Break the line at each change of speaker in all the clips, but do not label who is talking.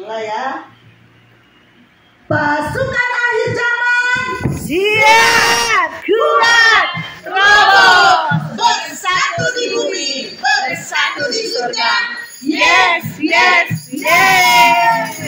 Mulai ya. Pasukan akhir zaman
siap, kuat, terobos,
bersatu di bumi, bersatu di surga.
Yes, yes, yes.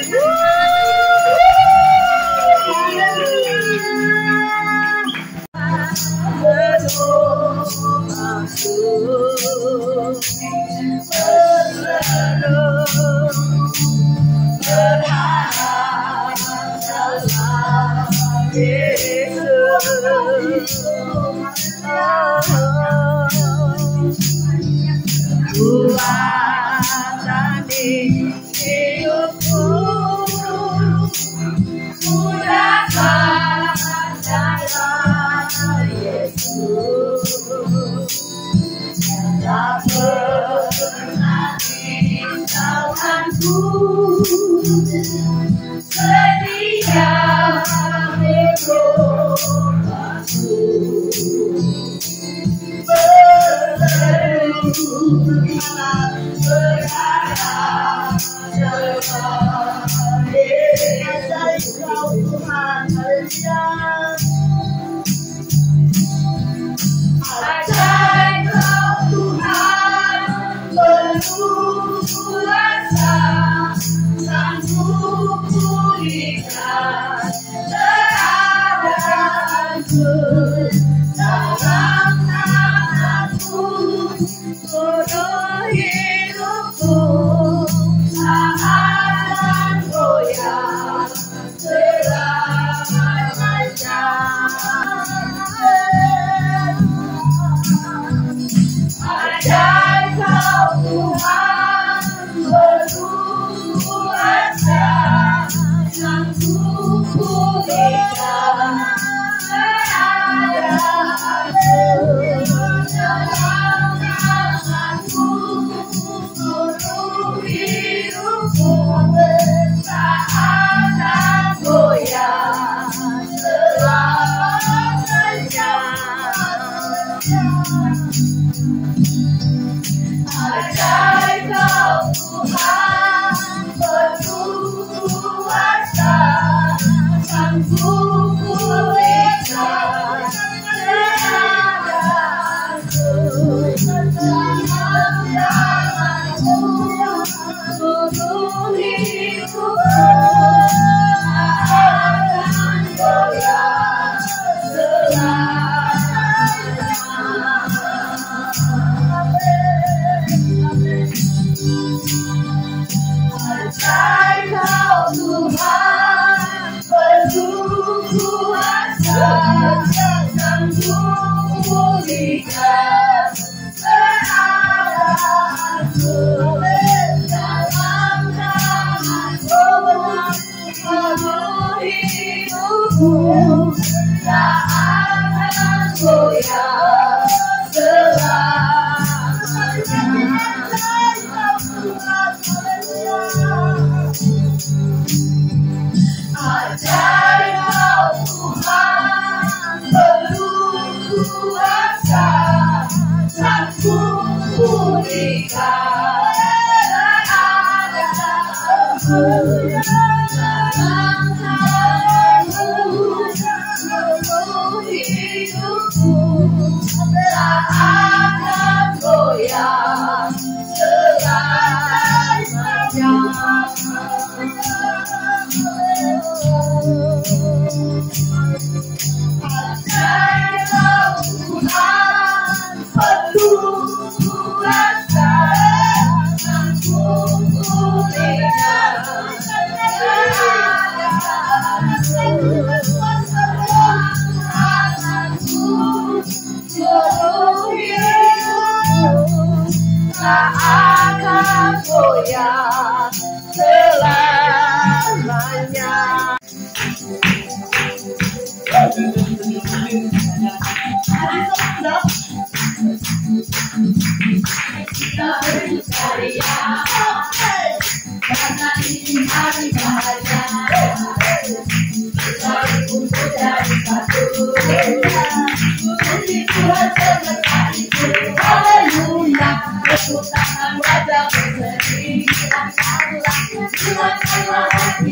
Haleluya,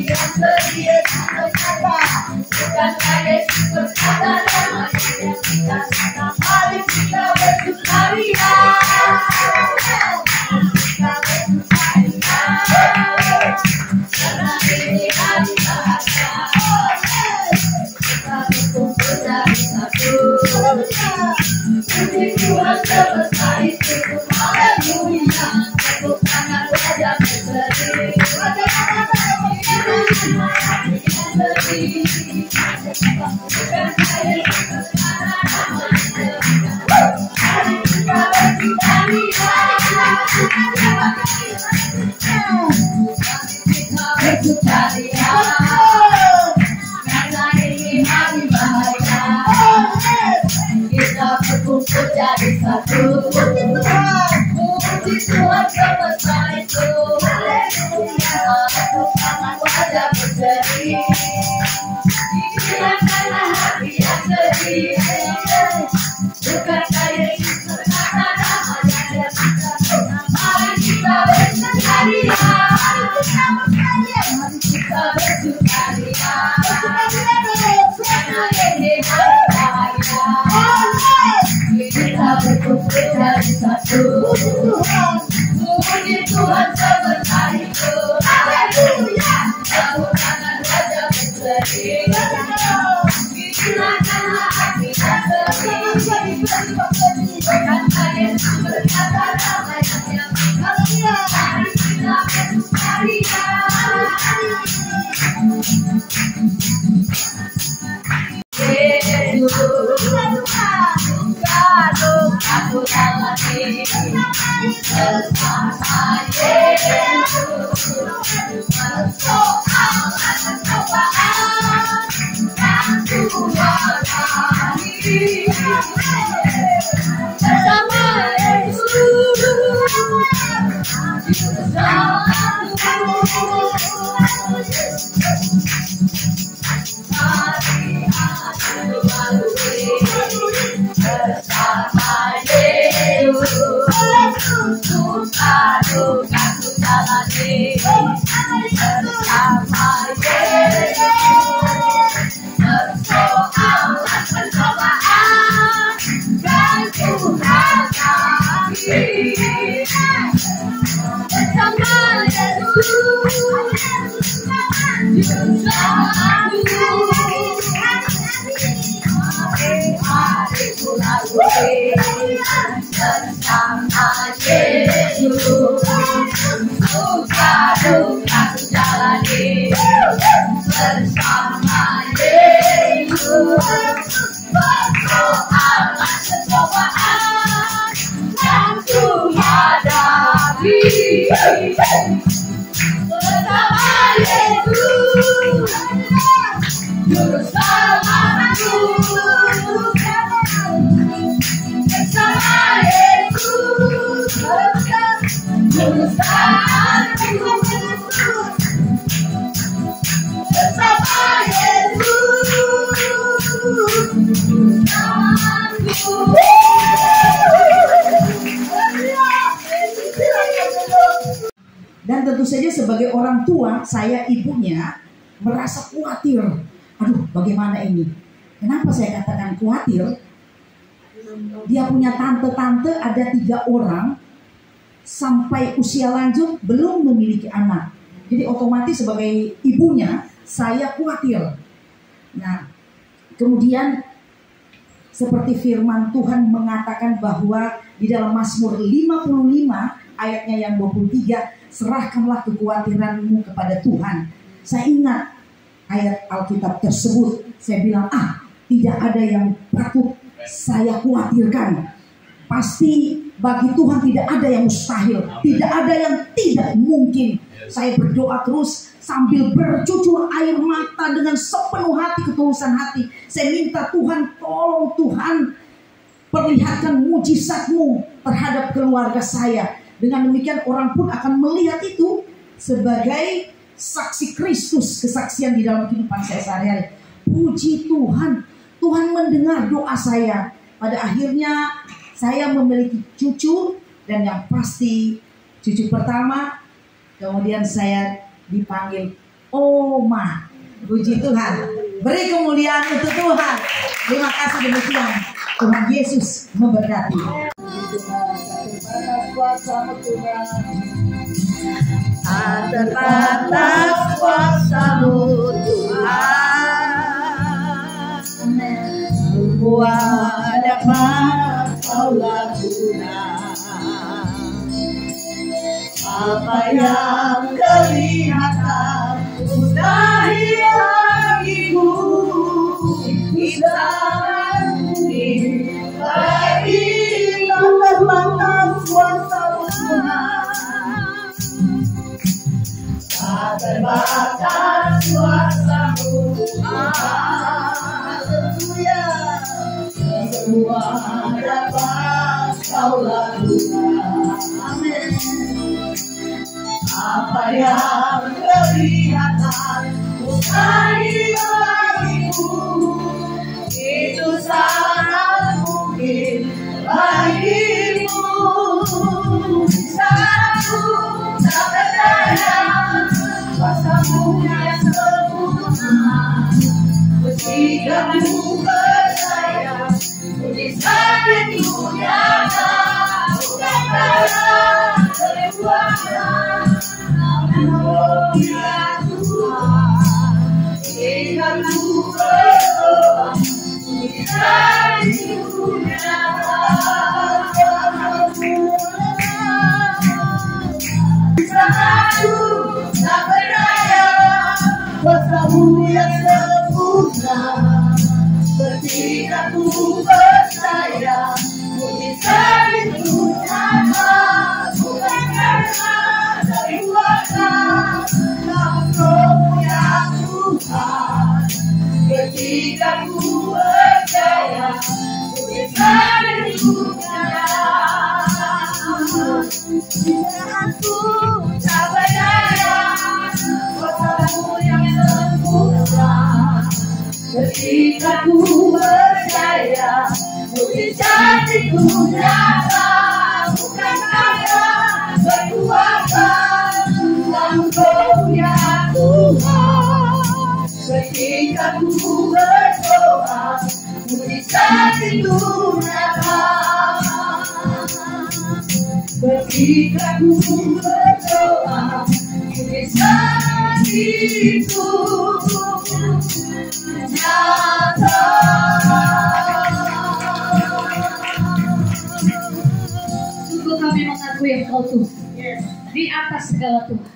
yang sedia satu kata, bukankah Yesus berkata dalam ayat kita, mari kita bersukaria, kita bersukaria, karena ini hari bahagia, kita berkumpul dari satu. Puji Tuhan sebesar itu, haleluya, tepuk tangan wajah berseri, karena ini hari bahagia, kita berkumpul jadi satu. Puji Tuhan sebesar itu, haleluya, tepuk tangan wajah berseri, karena hati yang sedih, bukankah Yesus berkata dalam ayat kita, mari kita bersukaria, mari kita bersukaria, karena ini hari bahagia, kita berkumpul jadi satu. Puji Tuhan sebesar itu, haleluya, tepuk tangan wajah berseri, karena hati yang sedih, bukankah Yesus berkata dalam ayat kita, mari kita bersukaria. Yesus, kalau aku jalani bersama Yesus, persoalan cobaan yang ku alami, bersama Yesus, mari aku lalui bersama Yesus, suka duka ku jalani bersama Yesus, persoalan pencobaan yang ku hadapi, bersama Yesus, mari ku lalui bersama Yesus, suka duka ku jalani bersama Yesus, persoalan pencobaan yang ku hadapi, bersama Yesus, juru selamatku, bersama Yesus, juru selamatku, bersama Yesus, juru selamatku.
Dan tentu saja sebagai orang tua, saya ibunya merasa khawatir. Aduh, bagaimana ini? Kenapa saya katakan khawatir? Dia punya tante-tante ada 3 orang, sampai usia lanjut belum memiliki anak. Jadi otomatis sebagai ibunya, saya khawatir. Nah, kemudian seperti firman Tuhan mengatakan bahwa di dalam Mazmur 55 ayatnya yang 23, serahkanlah kekhawatiranmu kepada Tuhan. Saya ingat ayat Alkitab tersebut. Saya bilang, tidak ada yang patut saya khawatirkan. Pasti bagi Tuhan tidak ada yang mustahil, tidak ada yang tidak mungkin. Saya berdoa terus sambil bercucur air mata dengan sepenuh hati, ketulusan hati. Saya minta Tuhan, tolong Tuhan, perlihatkan mujizat-Mu terhadap keluarga saya. Dengan demikian orang pun akan melihat itu sebagai saksi Kristus, kesaksian di dalam kehidupan saya sehari-hari. Puji Tuhan, Tuhan mendengar doa saya. Pada akhirnya saya memiliki cucu, dan yang pasti cucu pertama. Kemudian saya dipanggil Oma. Puji Tuhan. Beri kemuliaan untuk Tuhan. Terima kasih demikian. Tuhan Yesus memberkati.
Terbatas kuasa-Mu Tuhan, semua dapat Kau lakukan. Apa yang kelihatan sudah bagimu, kita mungkin bagi terbatas kuasa-Mu Tuhan. Terbatas kuasa-Mu Haleluya, semua dapat Kau lakukan. Amin. Apa yang kelihatan mustahil bagimu, itu sangat mungkin bagimu. Satu tak berdaya kuasa-Mu yang sempurna, ketika Ku percaya mujizat itu nyata, bukan karena kekuatan, namun Roh-Nya Tuhan. Ketika Ku berdoa mujizat itu nyata. Satu tak berdaya kuasa-Mu yang sempurna, ketika Ku percaya mujizat itu nyata, bukan karena dari kuasa, namun Roh-Nya Tuhan. Ketika Ku percaya mujizat itu nyata. Aku tak berdaya kuasa-Mu yang sempurna, ketika Ku percaya mujizat itu nyata, bukan karena kekuatan, namun Roh-Nya Tuhan. Ketika Ku berdoa mujizat itu nyata. Ketika Ku berdoa mujizat itu nyata.
Sungguh kami mengakui Engkau Tuhan di atas segala Tuhan.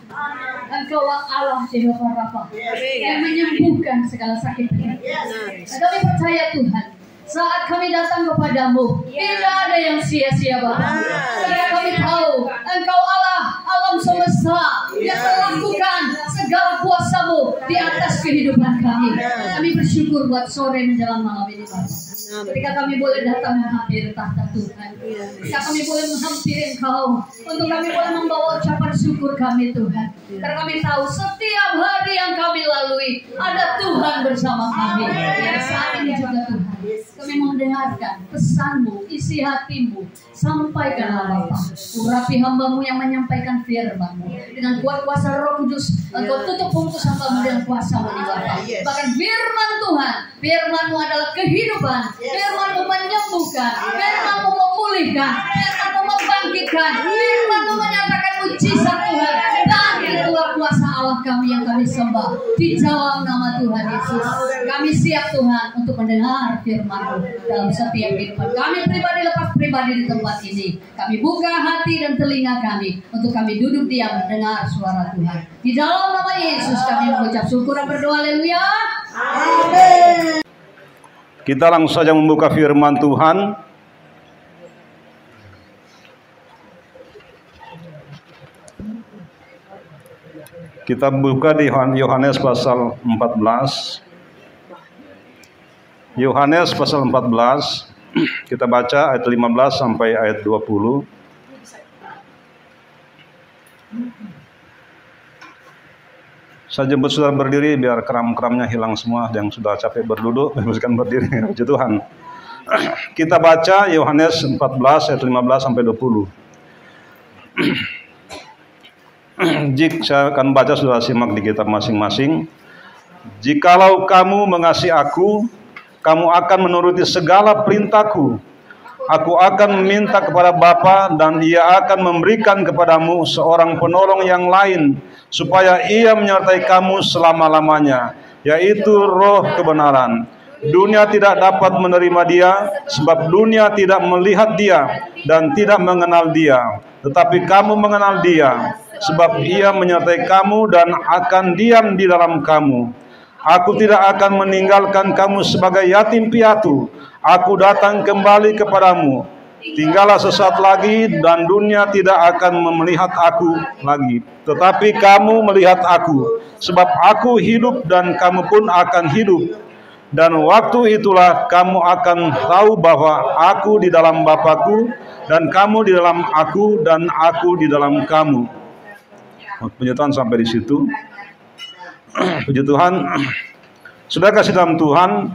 Engkau Allah Jehovah Rafa yang menyembuhkan segala sakit penyakit. Dan kami percaya Tuhan, saat kami datang kepadamu, tidak ada yang sia-sia Bapa. Karena kami tahu Engkau Allah alam semesta yang melakukan segala kuasa-Mu di atas kehidupan kami. Kami bersyukur buat sore menjelang malam ini Bapa. Ketika kami boleh datang menghampiri tahta Tuhan, ketika kami boleh menghampiri Engkau, untuk kami boleh membawa ucapan syukur kami Tuhan. Karena kami tahu setiap hari yang kami lalui ada Tuhan bersama kami. Dan saat ini juga Tuhan, kami mendengarkan pesan-Mu, isi hati-Mu, sampaikanlah Bapa. Urapi hamba-Mu yang menyampaikan firman-Mu dengan kuat kuasa Roh Kudus. Engkau tutup bungkus hamba-Mu dengan kuasa-Mu di Bapa. Bahkan firman Tuhan, firman-Mu adalah kehidupan, firman-Mu menyembuhkan, firman-Mu memulihkan, firman-Mu membangkitkan, firman-Mu menyatakan mujizat Tuhan. Dan itulah kuasa Allah kami yang kami sembah di dalam nama Tuhan Yesus. Kami siap Tuhan untuk mendengar firman-Mu dalam setiap kehidupan kami pribadi lepas pribadi di tempat ini. Kami buka hati dan telinga kami untuk kami duduk diam mendengar suara Tuhan. Di dalam nama Yesus kami mengucap syukur dan berdoa. Haleluya.
Amin.
Kita langsung saja membuka firman Tuhan. Kita buka di Yohanes pasal 14. Yohanes pasal 14. Kita baca ayat 15 sampai ayat 20. Saya jemput saudara berdiri biar kram-kramnya hilang semua. Yang sudah capek berduduk, silakan berdiri. Puji Tuhan. Kita baca Yohanes 14 ayat 15 sampai 20. Jika saya akan baca, sudah simak di kitab masing-masing. Jikalau kamu mengasihi aku, kamu akan menuruti segala perintahku. Aku akan meminta kepada Bapa, dan Ia akan memberikan kepadamu seorang penolong yang lain, supaya Ia menyertai kamu selama-lamanya, yaitu Roh kebenaran. Dunia tidak dapat menerima Dia, sebab dunia tidak melihat Dia dan tidak mengenal Dia. Tetapi kamu mengenal Dia, sebab Ia menyertai kamu dan akan diam di dalam kamu. Aku tidak akan meninggalkan kamu sebagai yatim piatu. Aku datang kembali kepadamu. Tinggallah sesaat lagi, dan dunia tidak akan melihat aku lagi. Tetapi kamu melihat aku, sebab aku hidup dan kamu pun akan hidup. Dan waktu itulah kamu akan tahu bahwa aku di dalam Bapa-Ku, dan kamu di dalam aku, dan aku di dalam kamu. Puji Tuhan, sampai di situ. Puji Tuhan. Sudah kasih dalam Tuhan,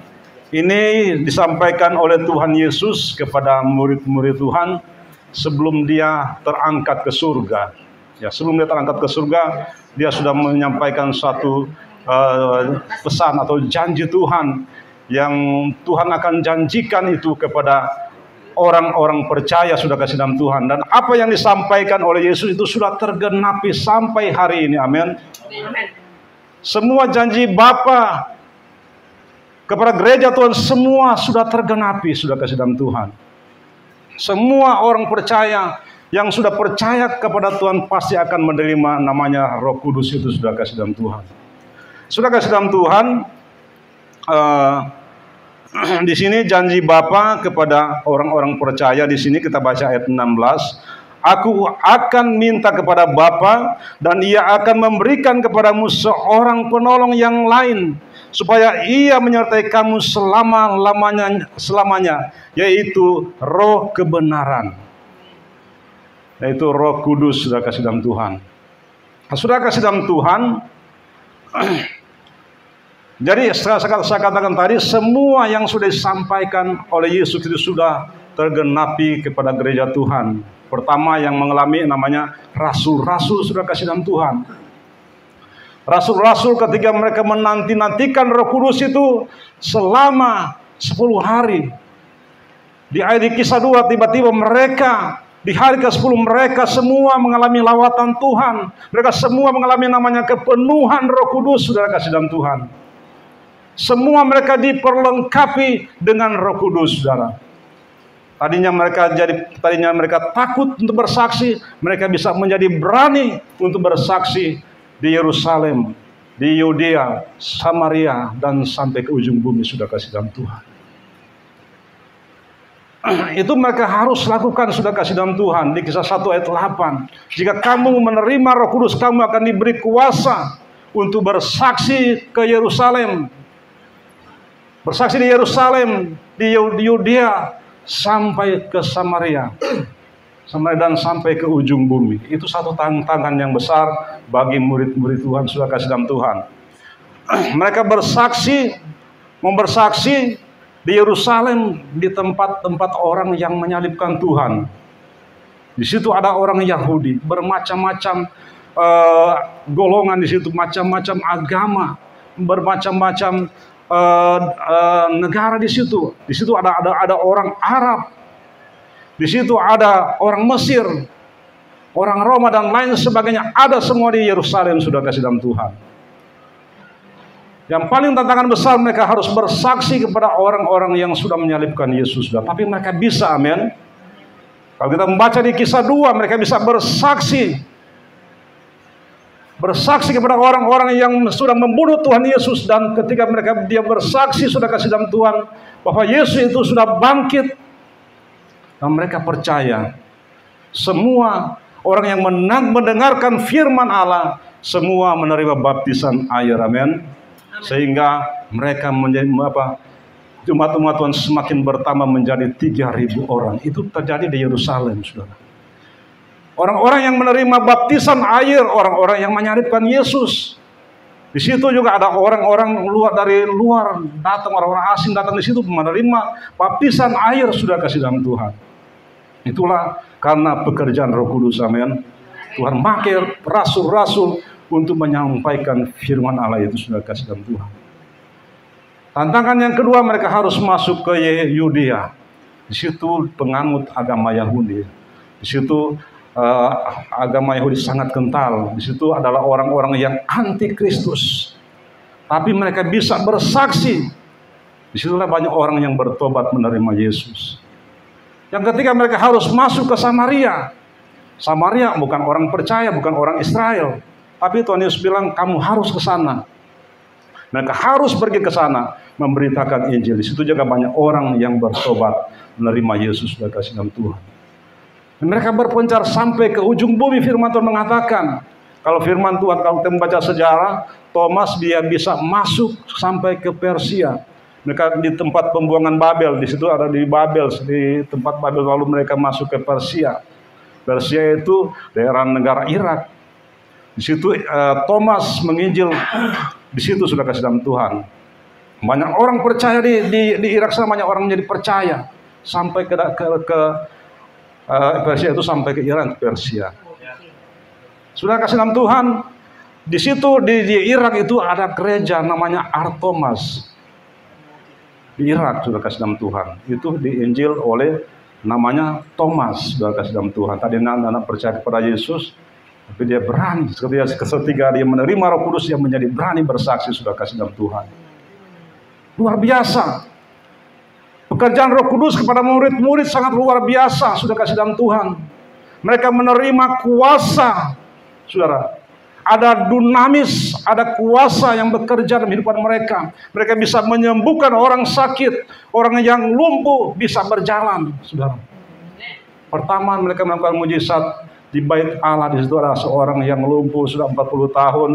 ini disampaikan oleh Tuhan Yesus kepada murid-murid Tuhan sebelum Dia terangkat ke surga. Ya, sebelum Dia terangkat ke surga, Dia sudah menyampaikan satu pesan atau janji Tuhan yang Tuhan akan janjikan itu kepada orang-orang percaya, sudah kasih dalam Tuhan. Dan apa yang disampaikan oleh Yesus itu sudah tergenapi sampai hari ini. Amin. Semua janji Bapa kepada gereja Tuhan semua sudah tergenapi, sudah kasih dalam Tuhan. Semua orang percaya yang sudah percaya kepada Tuhan pasti akan menerima namanya Roh Kudus itu, sudah kasih dalam Tuhan. Sudah kasih dalam Tuhan, di sini janji Bapa kepada orang-orang percaya. Di sini kita baca ayat 16. Aku akan minta kepada Bapa, dan Ia akan memberikan kepadamu seorang penolong yang lain, supaya Ia menyertai kamu selamanya, yaitu Roh kebenaran, yaitu Roh Kudus, sudah kasih dalam Tuhan. Sudah kasih dalam Tuhan. Jadi saya katakan tadi, semua yang sudah disampaikan oleh Yesus itu sudah tergenapi kepada gereja Tuhan. Pertama yang mengalami namanya rasul-rasul, sudah kasih dalam Tuhan. Rasul-rasul ketika mereka menanti-nantikan Roh Kudus itu selama 10 hari. Di ayat kisah 2 tiba-tiba mereka di hari ke-10 mereka semua mengalami lawatan Tuhan. Mereka semua mengalami namanya kepenuhan Roh Kudus, sudah kasih dalam Tuhan. Semua mereka diperlengkapi dengan Roh Kudus, saudara. Tadinya mereka takut untuk bersaksi, mereka bisa menjadi berani untuk bersaksi di Yerusalem, di Yudea, Samaria, dan sampai ke ujung bumi, sudah kasih dalam Tuhan. Itu mereka harus lakukan, sudah kasih dalam Tuhan. Di kisah 1 ayat 8. Jika kamu menerima Roh Kudus, kamu akan diberi kuasa untuk bersaksi ke Yerusalem. Bersaksi di Yerusalem, di Yudea, sampai ke Samaria, dan sampai ke ujung bumi. Itu satu tantangan yang besar bagi murid-murid Tuhan, sudah kasih dalam Tuhan. Mereka bersaksi di Yerusalem, di tempat-tempat orang yang menyalibkan Tuhan. Di situ ada orang Yahudi, bermacam-macam golongan di situ, macam-macam agama, bermacam-macam negara di situ. Di situ ada orang Arab, di situ ada orang Mesir, orang Roma, dan lain sebagainya. Ada semua di Yerusalem, sudah kasih dalam Tuhan. Yang paling tantangan besar, mereka harus bersaksi kepada orang-orang yang sudah menyalibkan Yesus. Tapi mereka bisa, amin. Kalau kita membaca di kisah 2, mereka bisa bersaksi kepada orang-orang yang sudah membunuh Tuhan Yesus. Dan ketika dia bersaksi, sudah kasih dalam Tuhan, bahwa Yesus itu sudah bangkit, dan mereka percaya. Semua orang yang mendengarkan firman Allah, semua menerima baptisan air, amin. Sehingga mereka menjadi umat-umat Tuhan semakin bertambah menjadi 3.000 orang. Itu terjadi di Yerusalem, saudara. Orang-orang yang menerima baptisan air, orang-orang yang menyalibkan Yesus. Di situ juga ada orang-orang dari luar datang, orang-orang asing datang di situ menerima baptisan air, sudah kasih dalam Tuhan. Itulah karena pekerjaan Roh Kudus, amin. Tuhan pakai rasul-rasul untuk menyampaikan firman Allah itu, sudah kasih dalam Tuhan. Tantangan yang kedua, mereka harus masuk ke Yudea. Di situ penganut agama Yahudi. Di situ agama Yahudi sangat kental. Di situ adalah orang-orang yang anti Kristus. Tapi mereka bisa bersaksi. Disitulah banyak orang yang bertobat menerima Yesus. Yang ketiga, mereka harus masuk ke Samaria. Samaria bukan orang percaya, bukan orang Israel. Tapi Tuhan Yesus bilang, kamu harus ke sana. Mereka harus pergi ke sana memberitakan Injil. Di situ juga banyak orang yang bertobat menerima Yesus, sudah kasih dalam Tuhan. Dan mereka berpencar sampai ke ujung bumi. Firman Tuhan mengatakan, kalau firman Tuhan, kalau kita membaca sejarah, Thomas dia bisa masuk sampai ke Persia. Mereka di tempat pembuangan Babel, di situ ada di Babel, di tempat Babel, lalu mereka masuk ke Persia. Persia itu daerah negara Irak. Di situ Thomas menginjil, di situ sudah kasih dalam Tuhan. Banyak orang percaya di Irak sana, banyak orang menjadi percaya sampai ke Persia itu, sampai ke Iran, ke Persia. Sudah kasih dalam Tuhan. Di situ di Irak itu ada gereja namanya Artomas. Di Irak sudah kasih dalam Tuhan. Itu diinjil oleh namanya Thomas, sudah kasih dalam Tuhan. Tadi anak-anak percaya kepada Yesus, tapi dia berani. Ketika dia menerima Roh Kudus, dia menjadi berani bersaksi, sudah kasih dalam Tuhan. Luar biasa. Pekerjaan Roh Kudus kepada murid-murid sangat luar biasa, sudah kasih dalam Tuhan. Mereka menerima kuasa, saudara. Ada dunamis, ada kuasa yang bekerja dalam kehidupan mereka. Mereka bisa menyembuhkan orang sakit, orang yang lumpuh bisa berjalan, saudara. Pertama, mereka melakukan mujizat di Bait Allah. Di situ ada seorang yang lumpuh sudah 40 tahun,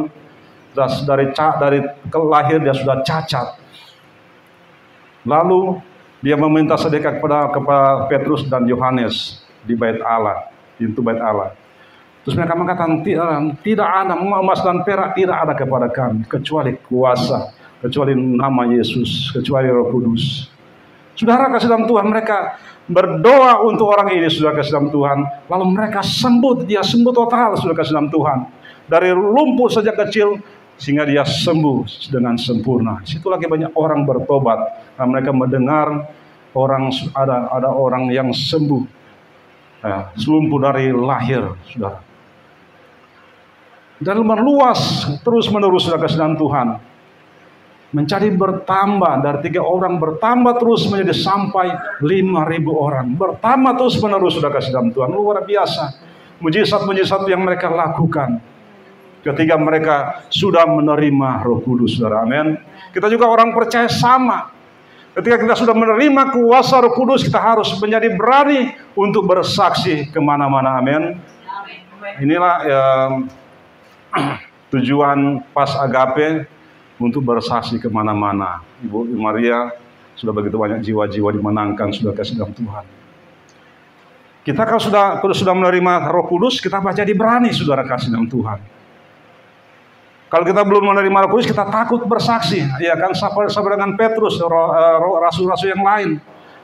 dari lahir dia sudah cacat. Lalu dia meminta sedekah kepada Petrus dan Yohanes di Bait Allah, pintu Bait Allah. Terus mereka mengatakan, tidak ada emas dan perak, tidak ada kepada kami kecuali kuasa, kecuali nama Yesus, kecuali Roh Kudus. Saudara kasih dalam Tuhan, mereka berdoa untuk orang ini, sudah kasih dalam Tuhan. Lalu mereka sembuh, dia sembuh total, sudah kasih dalam Tuhan. Dari lumpuh sejak kecil sehingga dia sembuh dengan sempurna. Situ lagi banyak orang bertobat. Nah, mereka mendengar ada orang yang sembuh, lumpuh dari lahir, saudara. Dan meluas terus menerus, sudah kasih dalam Tuhan. Menjadi bertambah, dari 3 orang bertambah terus menjadi sampai 5.000 orang. Bertambah terus menerus, sudah kasih dalam Tuhan. Luar biasa mujizat-mujizat yang mereka lakukan ketika mereka sudah menerima Roh Kudus, saudara. Amin. Kita juga orang percaya sama. Ketika kita sudah menerima kuasa Roh Kudus, kita harus menjadi berani untuk bersaksi kemana-mana. Amin. Inilah tujuan Pas Agape, untuk bersaksi kemana-mana. Ibu Maria, sudah begitu banyak jiwa-jiwa dimenangkan, sudah kasih dalam Tuhan. Kita kalau sudah menerima Roh Kudus, kita jadi berani, saudara, kasih dalam Tuhan. Kalau kita belum menerima Roh Kudus, kita takut bersaksi. Ya kan, sama dengan Petrus, rasul-rasul yang lain.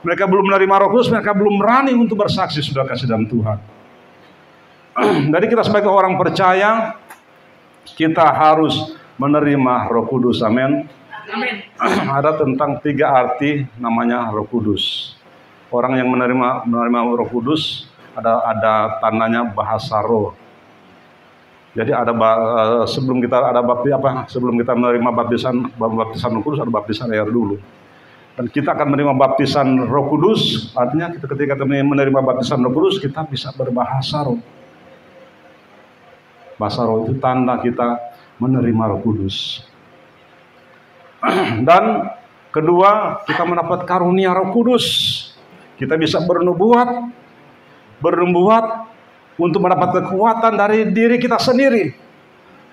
Mereka belum menerima Roh Kudus, mereka belum berani untuk bersaksi, sudah kasih dalam Tuhan. Jadi kita sebagai orang percaya, kita harus menerima Roh Kudus. Amin. Ada tentang 3 arti namanya Roh Kudus. Orang yang menerima Roh Kudus, ada tandanya bahasa roh. Jadi sebelum kita menerima baptisan Roh Kudus, ada baptisan air dulu. Dan kita akan menerima baptisan Roh Kudus, artinya ketika kita menerima baptisan Roh Kudus, kita bisa berbahasa roh. Bahasa roh itu tanda kita menerima Roh Kudus. Dan kedua, kita mendapat karunia Roh Kudus. Kita bisa bernubuat untuk mendapat kekuatan dari diri kita sendiri.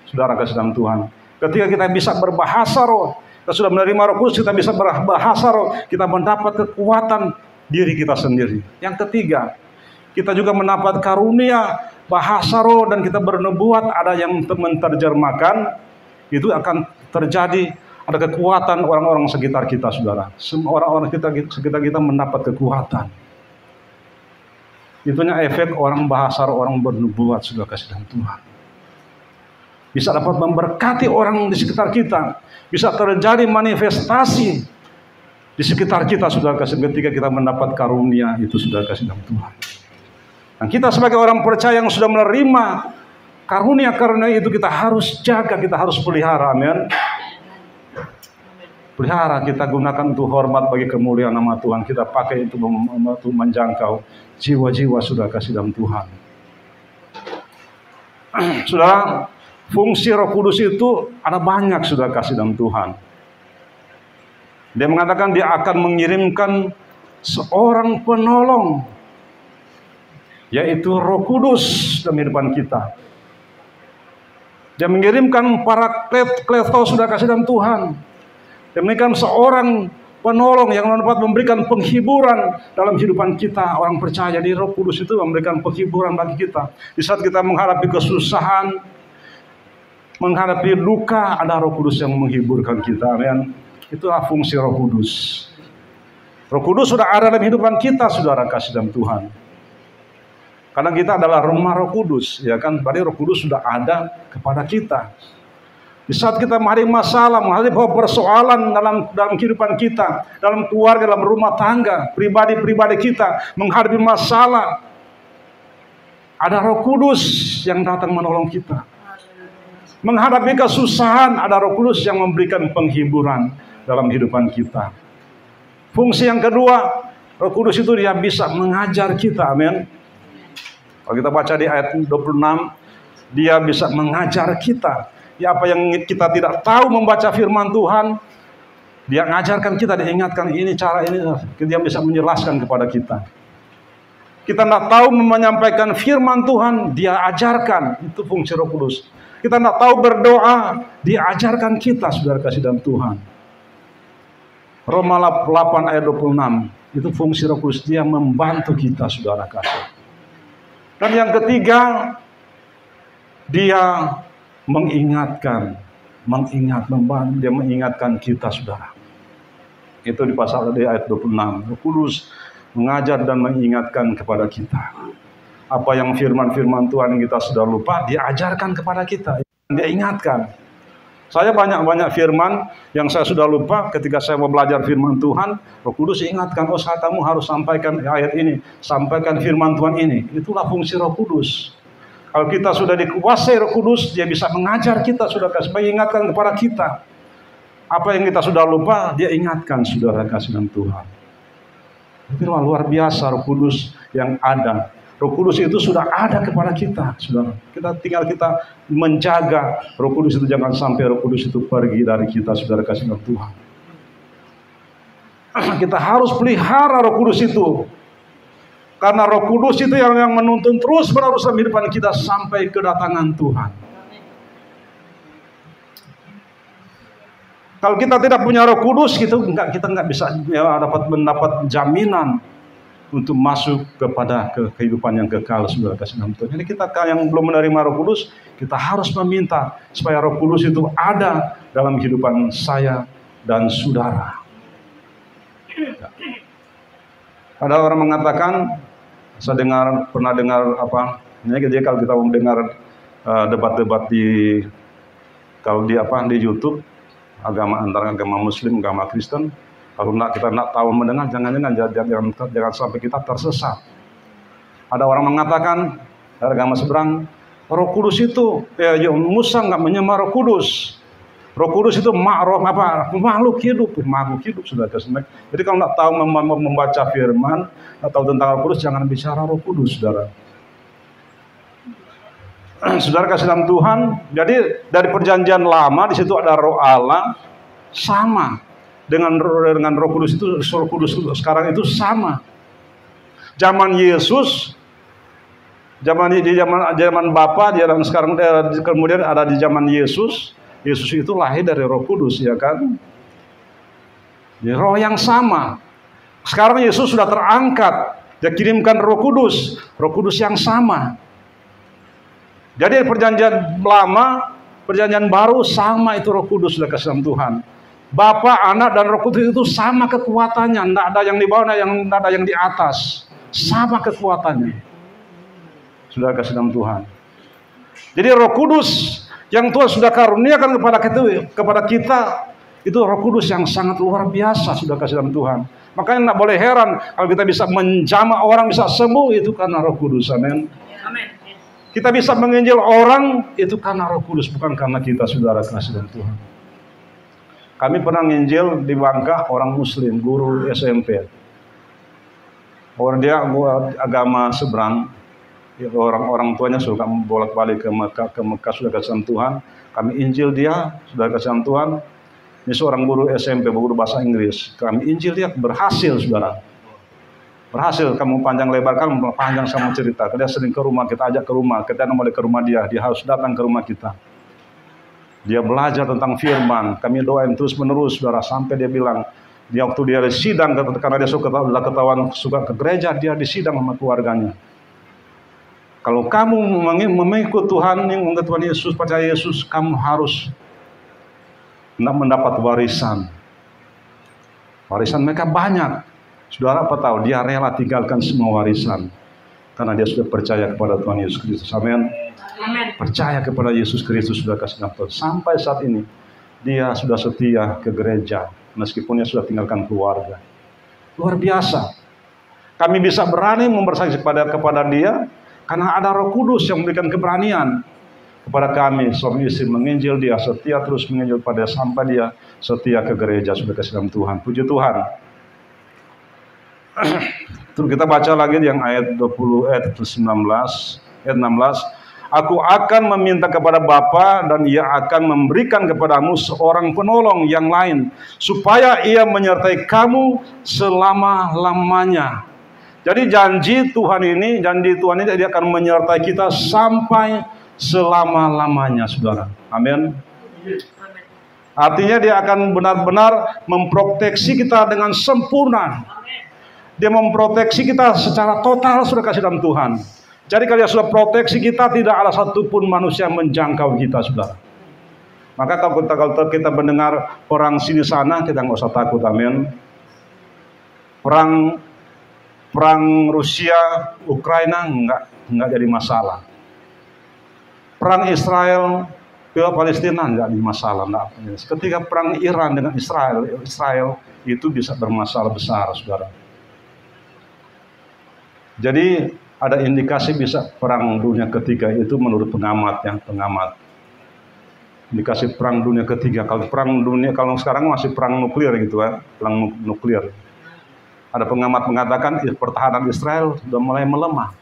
Saudara kasih dalam Tuhan. Ketika kita bisa berbahasa roh, kita sudah menerima Roh Kudus, kita bisa berbahasa roh, kita mendapat kekuatan diri kita sendiri. Yang ketiga, kita juga mendapat karunia bahasa roh dan kita bernubuat, ada yang menerjemahkan, itu akan terjadi, ada kekuatan orang-orang sekitar kita, saudara. Semua orang-orang sekitar kita mendapat kekuatan. Itunya efek orang bahasa, orang bernubuat, sudah kasih dalam Tuhan. Bisa dapat memberkati orang di sekitar kita. Bisa terjadi manifestasi di sekitar kita, sudah kasih, ketika kita mendapat karunia itu, sudah kasih dalam Tuhan. Dan kita sebagai orang percaya yang sudah menerima karunia-karunia itu, kita harus jaga, kita harus pelihara. Amin. Pelihara, kita gunakan untuk hormat bagi kemuliaan nama Tuhan. Kita pakai itu untuk menjangkau jiwa-jiwa, sudah kasih dalam Tuhan. Sudah, fungsi Roh Kudus itu ada banyak, sudah kasih dalam Tuhan. Dia mengatakan dia akan mengirimkan seorang penolong, yaitu Roh Kudus dalam kehidupan kita. Dia mengirimkan para kletos, sudah kasih dalam Tuhan. Dia mengirimkan seorang penolong yang dapat memberikan penghiburan dalam kehidupan kita, orang percaya. Di Roh Kudus itu memberikan penghiburan bagi kita. Di saat kita menghadapi kesusahan, menghadapi luka, ada Roh Kudus yang menghiburkan kita. Amin. Itulah fungsi Roh Kudus. Roh Kudus sudah ada dalam kehidupan kita, saudara kasih dalam Tuhan. Karena kita adalah rumah Roh Kudus, ya kan? Berarti Roh Kudus sudah ada kepada kita. Di saat kita menghadapi masalah, menghadapi persoalan dalam kehidupan kita, dalam keluarga, dalam rumah tangga, pribadi-pribadi kita menghadapi masalah, ada Roh Kudus yang datang menolong kita. Menghadapi kesusahan, ada Roh Kudus yang memberikan penghiburan dalam kehidupan kita. Fungsi yang kedua, Roh Kudus itu dia bisa mengajar kita. Amin. Kalau kita baca di ayat 26, dia bisa mengajar kita. Ya, apa yang kita tidak tahu membaca firman Tuhan, dia mengajarkan kita, diingatkan ini cara ini, dia bisa menjelaskan kepada kita. Kita tidak tahu menyampaikan firman Tuhan, dia ajarkan. Itu fungsi Roh Kudus. Kita tidak tahu berdoa, dia ajarkan kita, saudara kasih dalam Tuhan. Roma 8 ayat 26, itu fungsi Roh Kudus, dia membantu kita, saudara kasih. Dan yang ketiga, dia mengingatkan, dia mengingatkan kita, saudara. Itu di pasal di ayat 26. Roh Kudus mengajar dan mengingatkan kepada kita. Apa yang firman-firman Tuhan yang kita sudah lupa, dia ajarkan kepada kita. Dia ingatkan. Saya banyak firman yang saya sudah lupa ketika saya mau belajar firman Tuhan. Roh Kudus ingatkan, oh kamu harus sampaikan ayat ini, sampaikan firman Tuhan ini. Itulah fungsi Roh Kudus. Kalau kita sudah dikuasai Roh Kudus, dia bisa mengajar kita, sudah kasih, mengingatkan kepada kita. Apa yang kita sudah lupa, dia ingatkan, saudara kasih dalam Tuhan. Itu luar biasa Roh Kudus yang ada. Roh Kudus itu sudah ada kepada kita, saudara. Tinggal kita menjaga Roh Kudus itu, jangan sampai Roh Kudus itu pergi dari kita, saudara kasih dalam Tuhan. Kita harus pelihara Roh Kudus itu. Karena Roh Kudus itu yang menuntun terus-menerus dalam kehidupan kita sampai kedatangan Tuhan. Kalau kita tidak punya Roh Kudus, kita nggak bisa mendapat jaminan untuk masuk kepada kehidupan yang kekal, saudara kasih dalam Tuhan. Jadi kita yang belum menerima Roh Kudus, kita harus meminta supaya Roh Kudus itu ada dalam kehidupan saya dan saudara. Ada orang mengatakan, saya pernah dengar ini kalau kita mendengar debat-debat di YouTube, antara agama Muslim, agama Kristen, kalau kita tidak tahu mendengar, jangan sampai kita tersesat. Ada orang mengatakan dari agama seberang, Roh Kudus itu Musa nggak menyembah Roh Kudus. Roh Kudus itu makhluk hidup sudah kasih. Jadi kalau tidak tahu membaca firman atau tentang Roh Kudus, jangan bicara Roh Kudus, saudara. Saudara kasih dalam Tuhan. Jadi dari perjanjian lama di situ ada Roh Allah sama dengan Roh Kudus itu. Roh Kudus sekarang itu sama. Zaman Yesus, zaman Bapa, dia dan sekarang kemudian ada di zaman Yesus. Yesus itu lahir dari Roh Kudus, ya kan? Di roh yang sama. Sekarang Yesus sudah terangkat, dia kirimkan Roh Kudus yang sama. Jadi perjanjian lama, perjanjian baru sama itu Roh Kudus sudah kasih dalam Tuhan. Bapa, Anak dan Roh Kudus itu sama kekuatannya, tidak ada yang di bawah, tidak ada yang di atas, sama kekuatannya. Sudah kasih dalam Tuhan. Jadi Roh Kudus yang Tuhan sudah karuniakan kepada kita, itu Roh Kudus yang sangat luar biasa sudah kasih dalam Tuhan. Makanya tidak boleh heran kalau kita bisa menjamah orang bisa sembuh, itu karena Roh Kudus. Amin. Kita bisa menginjil orang, itu karena Roh Kudus, bukan karena kita, saudara, kasih dalam Tuhan. Kami pernah nginjil di Bangka orang Muslim, guru SMP. Orang dia agama seberang, orang tuanya suka bolak-balik ke Mekah sudah kasih dalam Tuhan. Kami injil dia, sudah kasih dalam Tuhan. Ini seorang guru SMP, guru bahasa Inggris. Kami injil dia, berhasil, saudara. Berhasil, kamu panjang lebar, kamu panjang sama cerita. Dia sering ke rumah, kita ajak ke rumah, kita kembali ke rumah dia harus datang ke rumah kita. Dia belajar tentang firman, kami doain terus menerus, saudara, sampai dia bilang, waktu dia disidang, karena dia suka ke gereja, dia disidang sama keluarganya. Kalau kamu mengikut Tuhan, mengikut Tuhan Yesus, percaya Yesus, kamu harus mendapat warisan. Warisan mereka banyak. Saudara apa tahu, dia rela tinggalkan semua warisan karena dia sudah percaya kepada Tuhan Yesus Kristus. Amin. Percaya kepada Yesus Kristus, sudah kasih Tuhan. Sampai saat ini dia sudah setia ke gereja meskipun dia sudah tinggalkan keluarga. Luar biasa. Kami bisa berani membersaksi kepada dia karena ada Roh Kudus yang memberikan keberanian kepada kami, suami istri, menginjil dia, setia terus menginjil pada dia sampai dia setia ke gereja, sudah kasih dalam Tuhan. Puji Tuhan. Terus kita baca lagi yang ayat 20, ayat 19, ayat 16. Aku akan meminta kepada Bapa dan ia akan memberikan kepadamu seorang penolong yang lain, supaya ia menyertai kamu selama-lamanya. Jadi janji Tuhan ini dia akan menyertai kita sampai selama-lamanya, saudara. Amin. Artinya dia akan benar-benar memproteksi kita dengan sempurna. Dia memproteksi kita secara total, sudah kasih dalam Tuhan. Jadi kalau dia sudah proteksi kita, tidak ada satupun manusia menjangkau kita, saudara. Maka kalau kita mendengar perang sini sana, kita nggak usah takut, amin. Perang Rusia, Ukraina nggak jadi masalah. Perang Israel, Palestina nggak jadi masalah. Ketika perang Iran dengan Israel itu bisa bermasalah besar, saudara. Jadi ada indikasi bisa perang dunia ketiga itu menurut pengamat. Indikasi perang dunia ketiga. Kalau sekarang masih perang nuklir gitu kan, perang nuklir. Ada pengamat mengatakan pertahanan Israel sudah mulai melemah.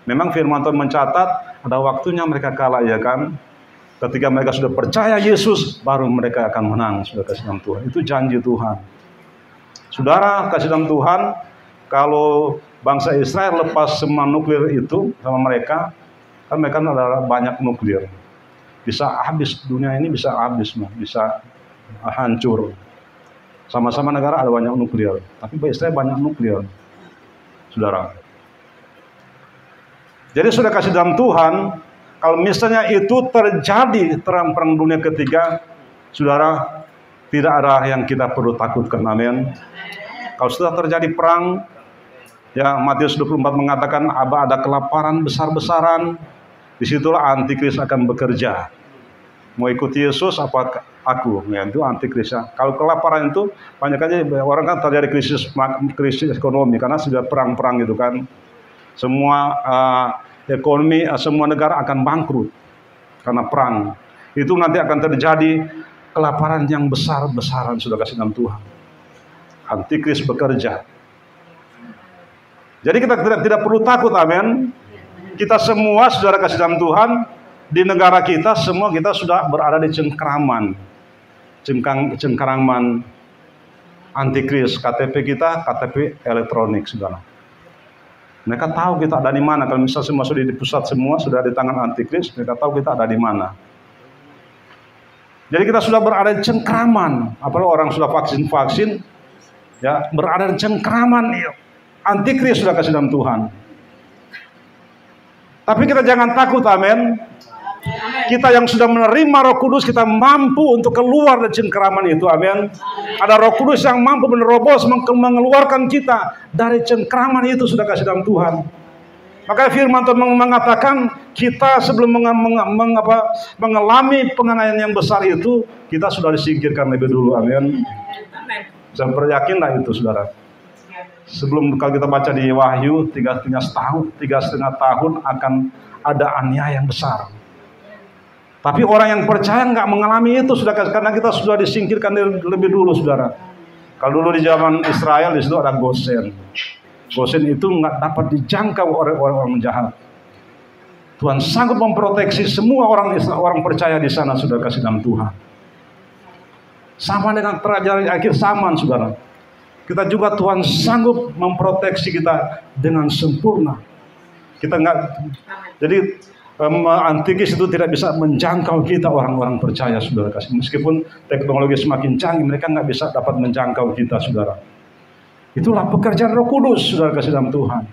Memang firman Tuhan mencatat ada waktunya mereka kalah, ya kan? Ketika mereka sudah percaya Yesus, baru mereka akan menang, sudah kasih dalam Tuhan. Itu janji Tuhan. Saudara, kasih dalam Tuhan, kalau bangsa Israel lepas semua nuklir itu sama mereka, kan mereka ada banyak nuklir. Bisa habis, dunia ini bisa habis, bisa hancur. Sama-sama negara ada banyak nuklir, tapi Israel banyak nuklir, saudara. Jadi sudah kasih dalam Tuhan, kalau misalnya itu terjadi perang dunia ketiga, saudara, tidak ada yang kita perlu takutkan, amin. Kalau sudah terjadi perang, ya Matius 24 mengatakan ada kelaparan besar-besaran, disitulah antikris akan bekerja. Mau ikut Yesus apa aku? Ya, itu antikris. Kalau kelaparan itu banyak aja orang kan terjadi krisis ekonomi karena sudah perang-perang gitu kan. Semua ekonomi, semua negara akan bangkrut karena perang. Itu nanti akan terjadi kelaparan yang besar-besaran, sudah kasih dalam Tuhan. Antikris bekerja. Jadi kita tidak perlu takut, amin. Kita semua, saudara kasih dalam Tuhan, di negara kita semua kita sudah berada di cengkeraman antikris. KTP kita KTP elektronik, saudara. Mereka tahu kita ada di mana. Kalau misalnya semua sudah di pusat, semua sudah di tangan antikris, mereka tahu kita ada di mana. Jadi kita sudah berada di cengkeraman. Apalagi orang sudah vaksin, ya berada di cengkeraman antikris, sudah kasih dalam Tuhan. Tapi kita jangan takut, amin. Kita yang sudah menerima Roh Kudus, kita mampu untuk keluar dari cengkeraman itu, amin. Ada Roh Kudus yang mampu menerobos, mengeluarkan kita dari cengkeraman itu, sudah kasih dalam Tuhan. Maka firman Tuhan mengatakan kita sebelum mengalami penganiayaan yang besar itu, kita sudah disingkirkan lebih dulu. Amin. Saya yakinlah itu, saudara. Sebelum kalau kita baca di Wahyu 3,5 tahun akan ada aniaya yang besar. Tapi orang yang percaya nggak mengalami itu, saudara, karena kita sudah disingkirkan lebih dulu, saudara. Kalau dulu di zaman Israel di situ ada Gosen. Gosen itu nggak dapat dijangkau oleh orang jahat. Tuhan sanggup memproteksi semua orang percaya di sana, sudah kasih dalam Tuhan. Sama dengan terjadi akhir zaman, saudara. Kita juga Tuhan sanggup memproteksi kita dengan sempurna. Kita nggak, jadi Antikris itu tidak bisa menjangkau kita orang-orang percaya, saudara kasih. Meskipun teknologi semakin canggih, mereka nggak bisa dapat menjangkau kita, saudara. Itulah pekerjaan Roh Kudus, saudara kasih dalam Tuhan.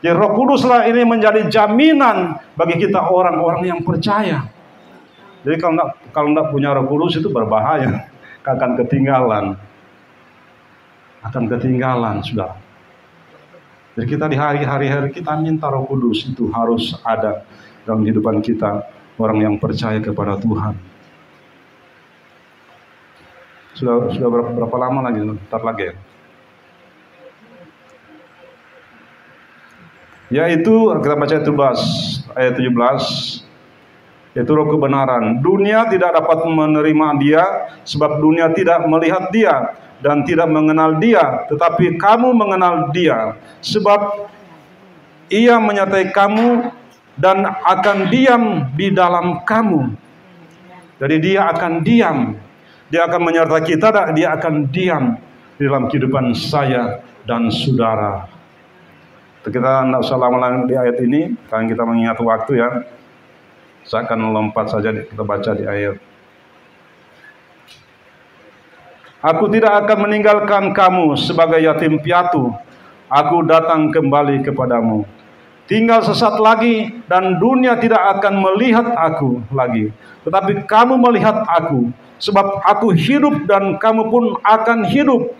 Ya, Roh Kuduslah ini menjadi jaminan bagi kita orang-orang yang percaya. Jadi kalau nggak punya Roh Kudus itu berbahaya, akan ketinggalan, saudara. Jadi kita di hari-hari kita minta Roh Kudus itu harus ada dalam kehidupan kita, orang yang percaya kepada Tuhan. Sudah berapa lama lagi? Ntar lagi ya. Yaitu kita baca ayat 17, yaitu roh kebenaran. Dunia tidak dapat menerima dia, sebab dunia tidak melihat dia dan tidak mengenal dia, tetapi kamu mengenal dia, sebab ia menyertai kamu dan akan diam di dalam kamu. Jadi dia akan diam, dia akan menyertai kita, dan dia akan diam di dalam kehidupan saya dan saudara. Kita tidak usah lama-lama di ayat ini, karena kita mengingat waktu ya. Saya akan lompat saja, kita baca di ayat. Aku tidak akan meninggalkan kamu sebagai yatim piatu. Aku datang kembali kepadamu. Tinggal sesaat lagi dan dunia tidak akan melihat aku lagi. Tetapi kamu melihat aku, sebab aku hidup dan kamu pun akan hidup.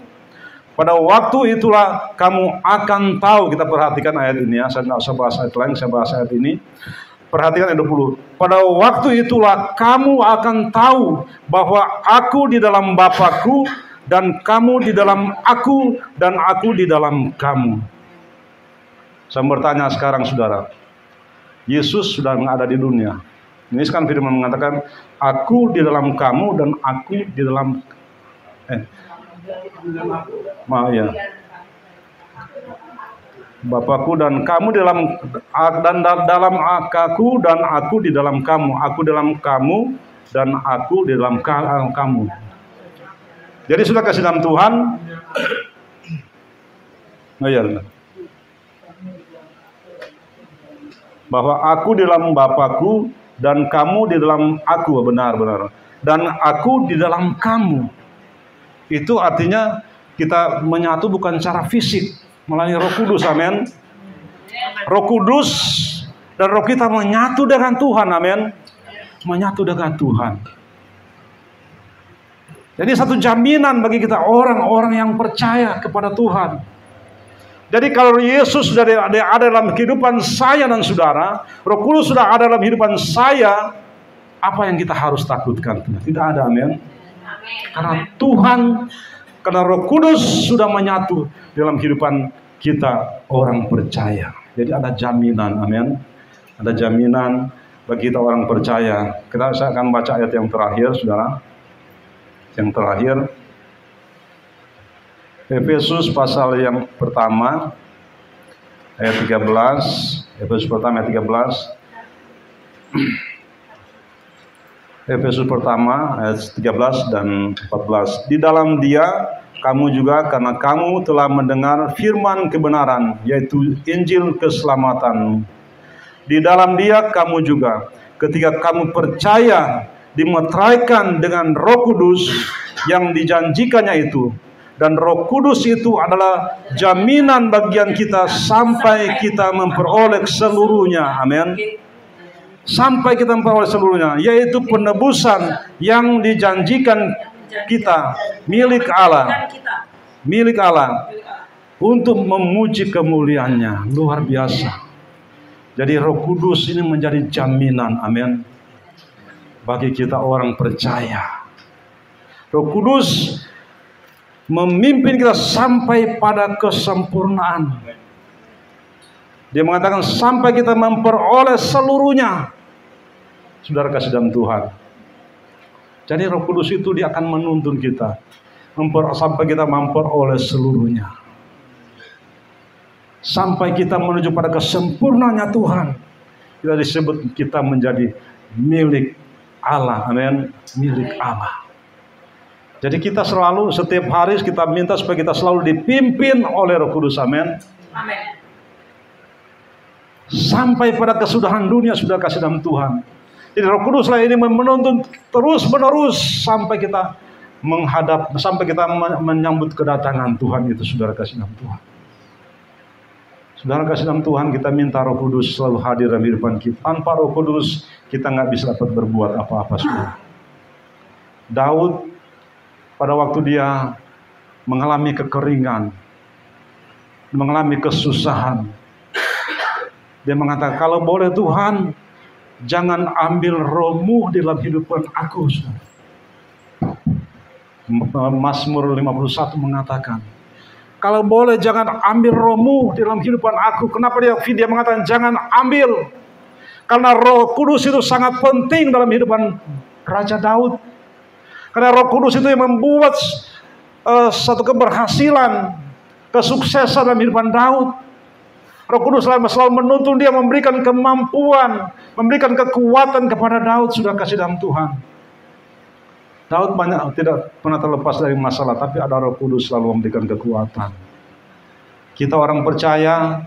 Pada waktu itulah kamu akan tahu. Kita perhatikan ayat ini ya. Saya tidak usah bahas ayat lain, saya bahas ayat ini. Perhatikan ayat 20. Pada waktu itulah kamu akan tahu bahwa aku di dalam Bapa-Ku dan kamu di dalam aku dan aku di dalam kamu. Saya bertanya sekarang, saudara. Yesus sudah ada di dunia. Ini kan firman mengatakan, aku di dalam kamu dan aku di dalam Bapakku dan kamu dalam aku dan aku di dalam kamu, aku dalam kamu dan aku di dalam kamu. Jadi sudah kasih dalam Tuhan. Bahwa aku di dalam Bapakku dan kamu di dalam aku, benar-benar. Dan aku di dalam kamu. Itu artinya kita menyatu bukan secara fisik, melalui Roh Kudus, amin. Roh Kudus dan roh kita menyatu dengan Tuhan, amin. Menyatu dengan Tuhan. Jadi satu jaminan bagi kita orang-orang yang percaya kepada Tuhan. Jadi kalau Yesus sudah ada dalam kehidupan saya dan saudara, Roh Kudus sudah ada dalam kehidupan saya, apa yang kita harus takutkan? Tidak ada, amin. Karena Tuhan, karena Roh Kudus sudah menyatu dalam kehidupan kita orang percaya. Jadi ada jaminan, amin. Ada jaminan bagi kita orang percaya. Saya akan baca ayat yang terakhir, saudara. Yang terakhir, Efesus pasal yang pertama, ayat 13. Efesus pertama ayat 13. Efesus pertama ayat 13 dan 14. Di dalam Dia kamu juga, karena kamu telah mendengar firman kebenaran, yaitu Injil keselamatan. Di dalam Dia kamu juga, ketika kamu percaya, dimeteraikan dengan Roh Kudus yang dijanjikannya itu. Dan Roh Kudus itu adalah jaminan bagian kita sampai kita memperoleh seluruhnya. Amin. Sampai kita memperoleh seluruhnya, yaitu penebusan yang dijanjikan kita, milik Allah untuk memuji kemuliaannya. Luar biasa. Jadi Roh Kudus ini menjadi jaminan, amin, bagi kita orang percaya. Roh Kudus memimpin kita sampai pada kesempurnaan. Dia mengatakan sampai kita memperoleh seluruhnya. Saudara kasih dalam Tuhan. Jadi Roh Kudus itu dia akan menuntun kita sampai kita memperoleh seluruhnya. Sampai kita menuju pada kesempurnaannya Tuhan. Kita disebut kita menjadi milik Allah. Amin. Milik Allah. Jadi kita selalu setiap hari kita minta supaya kita selalu dipimpin oleh Roh Kudus. Amin.
Amin.
Sampai pada kesudahan dunia sudah kasih dalam Tuhan. Jadi Roh Kuduslah ini menuntun terus menerus sampai kita sampai kita menyambut kedatangan Tuhan itu, saudara kasih dalam Tuhan. Saudara kasih dalam Tuhan, kita minta Roh Kudus selalu hadir dalam kehidupan kita. Tanpa Roh Kudus kita nggak bisa dapat berbuat apa-apa, saudara. Daud pada waktu dia mengalami kekeringan, mengalami kesusahan, dia mengatakan, kalau boleh Tuhan, jangan ambil roh-Mu di dalam kehidupan aku. Mazmur 51 mengatakan, kalau boleh jangan ambil roh-Mu di dalam kehidupan aku. Kenapa dia mengatakan jangan ambil? Karena Roh Kudus itu sangat penting dalam kehidupan Raja Daud. Karena Roh Kudus itu yang membuat satu keberhasilan, kesuksesan dalam kehidupan Daud. Roh Kudus selalu menuntun dia, memberikan kemampuan, memberikan kekuatan kepada Daud. Sudah kasih dalam Tuhan. Daud tidak pernah terlepas dari masalah, tapi ada Roh Kudus selalu memberikan kekuatan. Kita orang percaya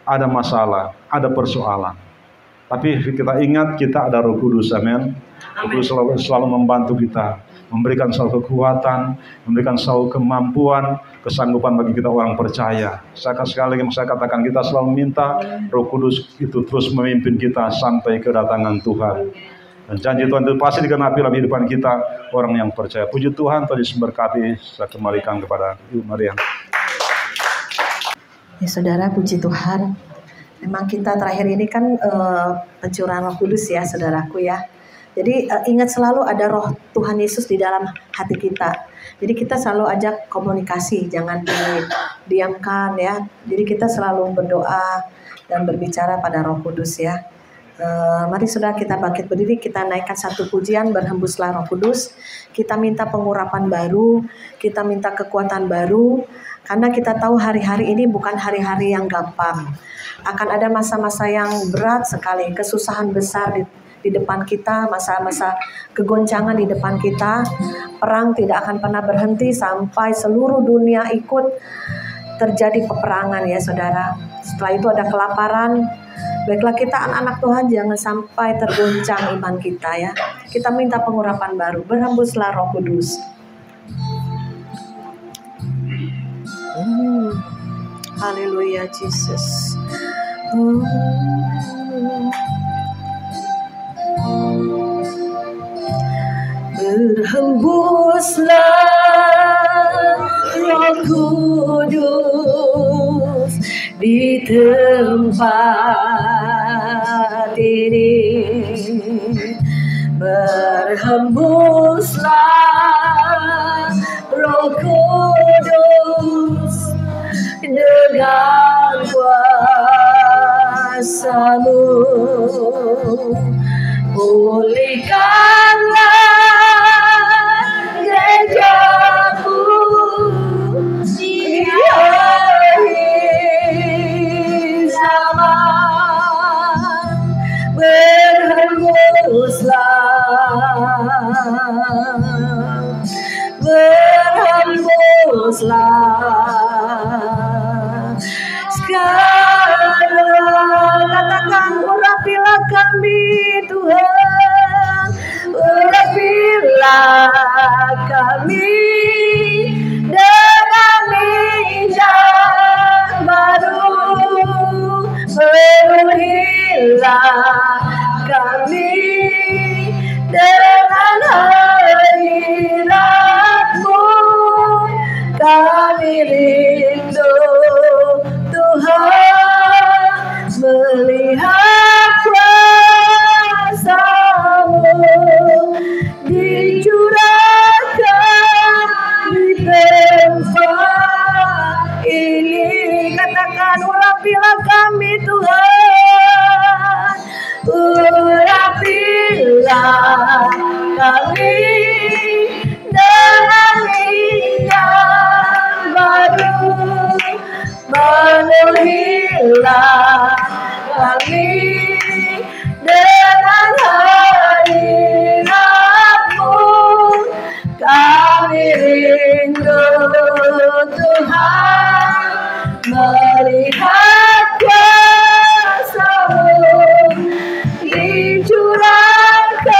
ada masalah, ada persoalan, tapi kita ingat kita ada Roh Kudus, amin. Roh Kudus selalu membantu kita, memberikan selalu kekuatan, memberikan selalu kemampuan, kesanggupan bagi kita orang percaya. Sekali lagi saya katakan, kita selalu minta Roh Kudus itu terus memimpin kita sampai kedatangan Tuhan. Dan janji Tuhan itu pasti digenapi dalam kehidupan kita orang yang percaya. Puji Tuhan, Tuhan Yesus berkati. Saya kembalikan kepada Ibu Maria.
Ya saudara, puji Tuhan. Memang kita terakhir ini kan pencurahan Roh Kudus ya saudaraku ya. Jadi ingat selalu ada Roh Tuhan Yesus di dalam hati kita. Jadi kita selalu ajak komunikasi, jangan didiamkan ya. Jadi kita selalu berdoa dan berbicara pada Roh Kudus ya. Mari saudara kita bangkit berdiri, kita naikkan satu pujian, berhembuslah Roh Kudus. Kita minta pengurapan baru, kita minta kekuatan baru. Karena kita tahu hari-hari ini bukan hari-hari yang gampang. Akan ada masa-masa yang berat sekali, kesusahan besar di depan kita, masa-masa kegoncangan di depan kita. Perang tidak akan pernah berhenti sampai seluruh dunia ikut terjadi peperangan ya saudara. Setelah itu ada kelaparan. Baiklah kita anak-anak Tuhan jangan sampai tergoncang iman kita ya. Kita minta pengurapan baru, berhembuslah Roh Kudus. Haleluya Jesus. Berhembuslah Roh Kudus di tempat ini. Berhembuslah Roh Kudus dengan kuasa-Mu. Pulihkanlah gereja-Mu di akhir zaman. Berhembuslah sekarang. Katakan, urapilah kami Tuhan, urapilah kami dengan minyak baru. Penuhilah kami dengan hadirat-Mu, kami kami rindu Tuhan, melihat kuasa-Mu dicurahkan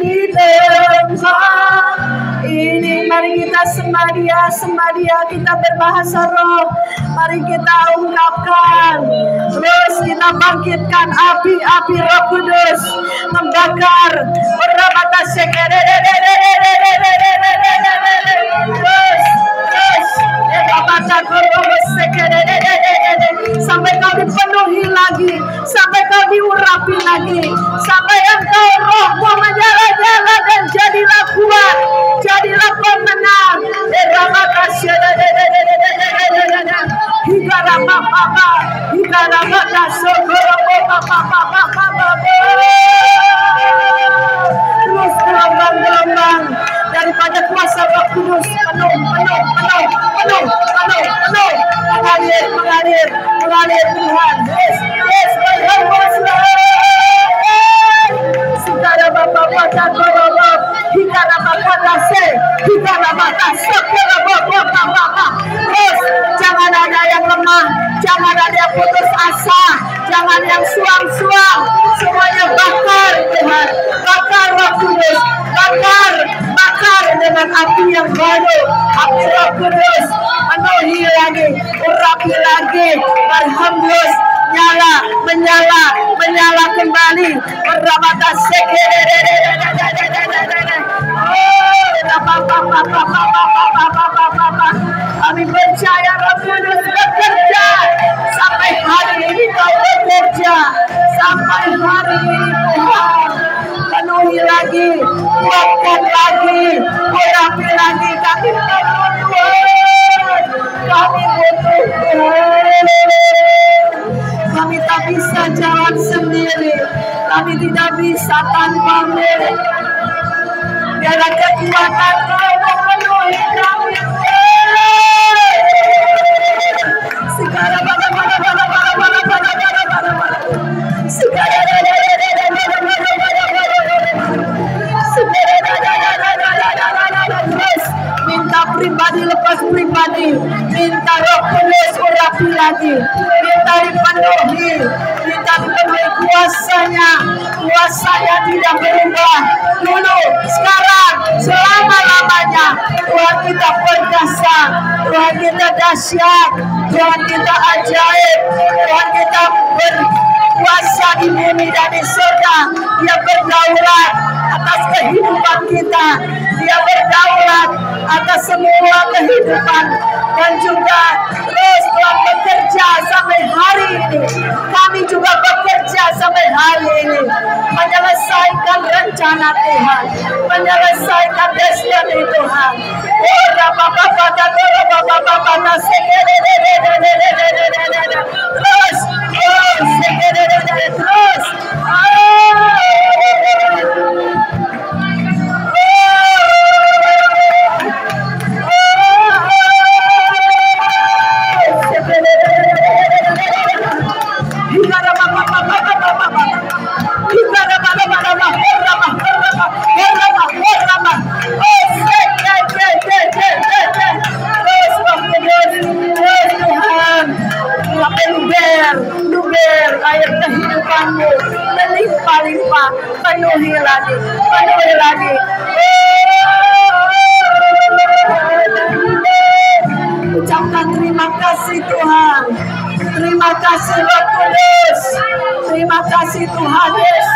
di tempat ini. Mari kita sembah Dia, kita berbahasa roh. Mari kita ungkapkan, terus kita bangkitkan api Roh Kudus membakar. Sampai kau dipenuhi lagi, sampai kau diurapi lagi, sampai engkau rohmu menyala-nyala dan jadilah kuat, jadilah pemenang. Terus gelombang-gelombang daripada kuasa Roh Kudus penuh, mengalir Tuhan. Yes, berhembuslah. Saudara Bapak Korobo, hikara bakatase, hikara batase, korobo. Terus jangan ada yang lemah, jangan ada yang putus asa, jangan yang suam-suam. Semuanya bakar Tuhan, bakar Roh Kudus, bakar dengan api yang baru, api Roh Kudus. Penuhi lagi, urapi lagi, berhembus, menyala kembali. Beramata kami percaya Roh Kudus bekerja sampai hari ini. Kau bekerja sampai hari ini Tuhan. Penuhi lagi, kuatkan lagi, urapi lagi. Kami butuh Tuhan, kami butuh Tuhan. Kami tak bisa jalan sendiri, kami tidak bisa tanpa-Mu. Biarlah kekuatan Kau memenuhi kami. Sekarang minta pribadi lepas pribadi, minta Roh Kudus urapi lagi, minta dipenuhi kuasanya tidak berubah dulu, sekarang, selama-lamanya. Tuhan kita perkasa, Tuhan kita dahsyat, Tuhan kita ajaib, Tuhan kita berkuasa di bumi dan di surga. Dia berdaulat atas kehidupan kita, Dia berdaulat atas semua kehidupan, dan juga terus Tuhan bekerja sampai hari ini. Kami juga bekerja sampai hari ini menyelesaikan rencana Tuhan, menyelesaikan destiny Tuhan. Terus luber air kehidupan-Mu melimpah-limpah, penuhi lagi. Ucapkan terima kasih Tuhan, terima kasih Roh Kudus, terima kasih Tuhan Yesus.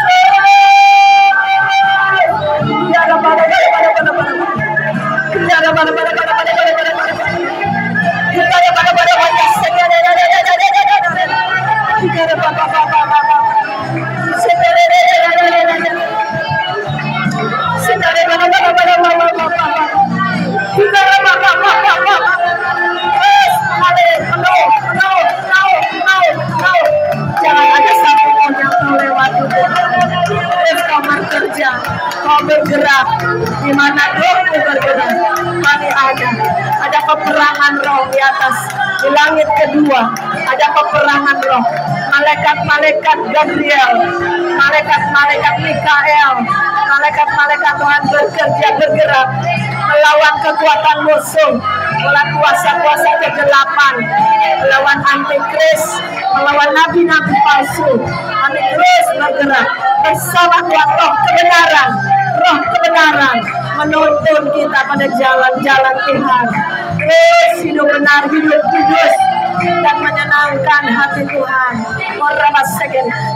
Jangan ada satu pun yang kau lewati. Terus kau bekerja, kau bergerak. Di mana Roh-Mu bergerak, kami ada peperangan roh di atas Di langit kedua ada peperangan roh. Malaikat-malaikat Gabriel, malaikat-malaikat Mikael, malaikat-malaikat Tuhan bekerja bergerak melawan kekuatan musuh, melawan kuasa-kuasa kegelapan, melawan antikris, melawan nabi-nabi palsu. Kami terus bergerak bersama Tuhan, roh kebenaran menuntun kita pada jalan-jalan Tuhan. Terus hidup benar, hidup kudus dan menyenangkan hati Tuhan.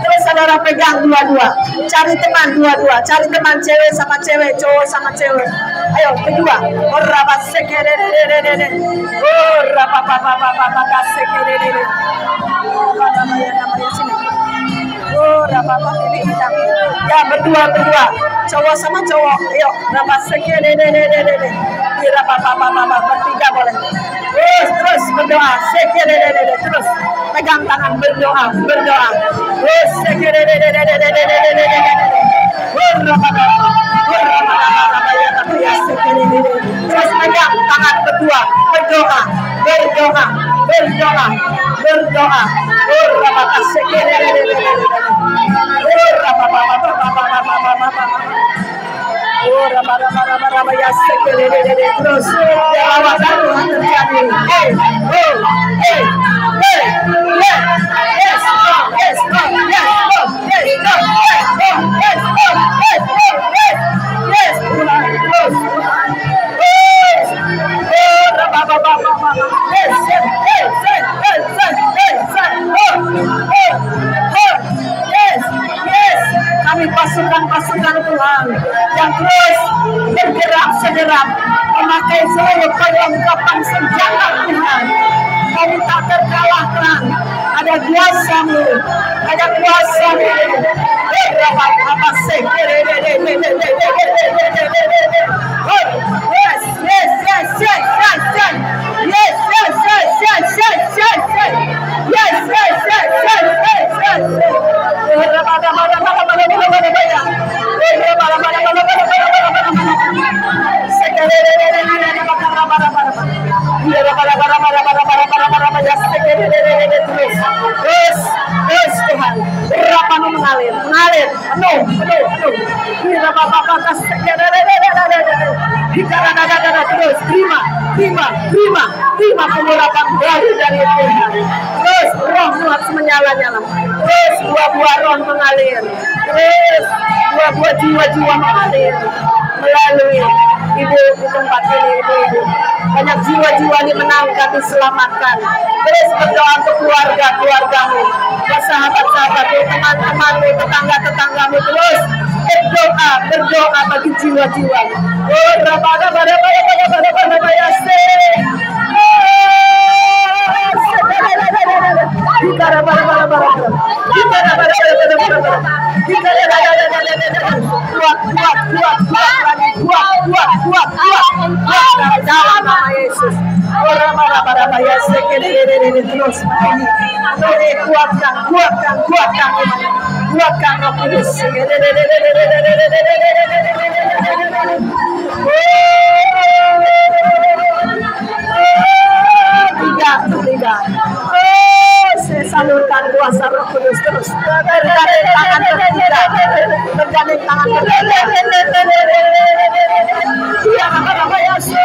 Terus saudara pegang dua-dua, cari teman dua-dua, cari teman cewek sama cewek, cowok sama cewek. Ayo kedua, ya berdua, cowok sama cowok. Ayo bertiga boleh. Terus berdoa, terus pegang tangan berdoa. Terus terus pegang tangan berdua, berdoa. Terus lawatan Tuhan terjadi. Kami pasukan Tuhan yang terus bergerak segerak memakai seluruh perlengkapan senjata Tuhan. Kami tak terkalahkan. Ada kuasa-Mu. Terus Tuhan, berapa mengalir, penuh. Terus terima pengurapan baru dari Tuhan. Terus roh-Mu harus menyala-nyala. Terus buah-buah roh mengalir. Terus buah-buah jiwa-jiwa mengalir melalui ibu di tempat ini, ibu. Banyak jiwa-jiwa dimenangkan, diselamatkan. Terus berdoa untuk keluarga-keluargamu, sahabat-sahabatmu, teman-temanmu, tetangga-tetanggamu. Terus berdoa bagi jiwa-jiwa. Dalam nama Yesus. Kuatkan Roh Kudus. Tiga. Saya salurkan kuasa Roh Kudus terus. Bergandeng tangan ketiga. Ya, nama Yesus.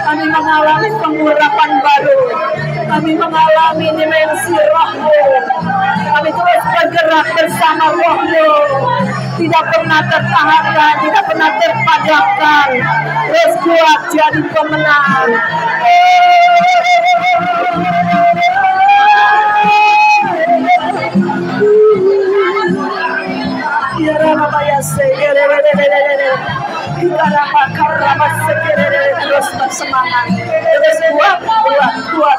Kami mengalami pengurapan baru. Kami mengalami dimensi Roh-Mu. Kami terus bergerak bersama Roh-Mu. Tidak pernah tertahankan, tidak pernah terpadamkan. Terus kuat jadi pemenang. Terus bersemangat, terus kuat.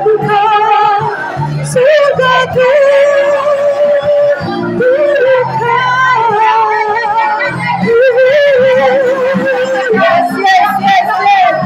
terbuka, surga terbuka. Yes, yes, yes, yes.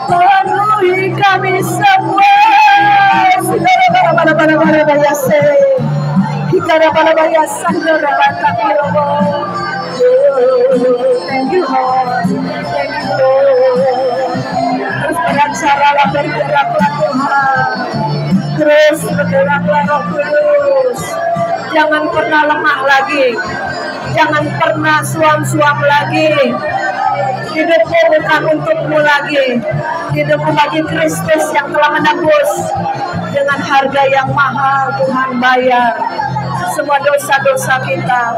Penuhi kami semua. Thank you, Lord. Thank you, Lord. Terus beracara, bergeraklah Tuhan. Terus bergeraklah Roh Kudus. Jangan pernah lemah lagi. Jangan pernah suam-suam lagi. Hidupmu bukan untukmu lagi. Hidupmu bagi Kristus yang telah menebus. Dengan harga yang mahal Tuhan bayar semua dosa-dosa kita.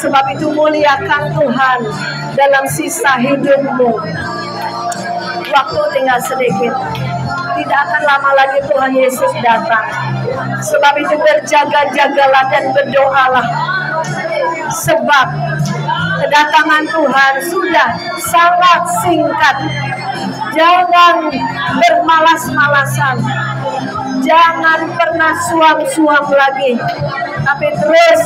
Sebab itu muliakan Tuhan dalam sisa hidupmu. Waktu tinggal sedikit. Tidak akan lama lagi Tuhan Yesus datang. Sebab itu berjaga-jagalah dan berdoalah. Sebab kedatangan Tuhan sudah sangat singkat. Jangan bermalas-malasan. Jangan pernah suam-suam lagi. Tapi terus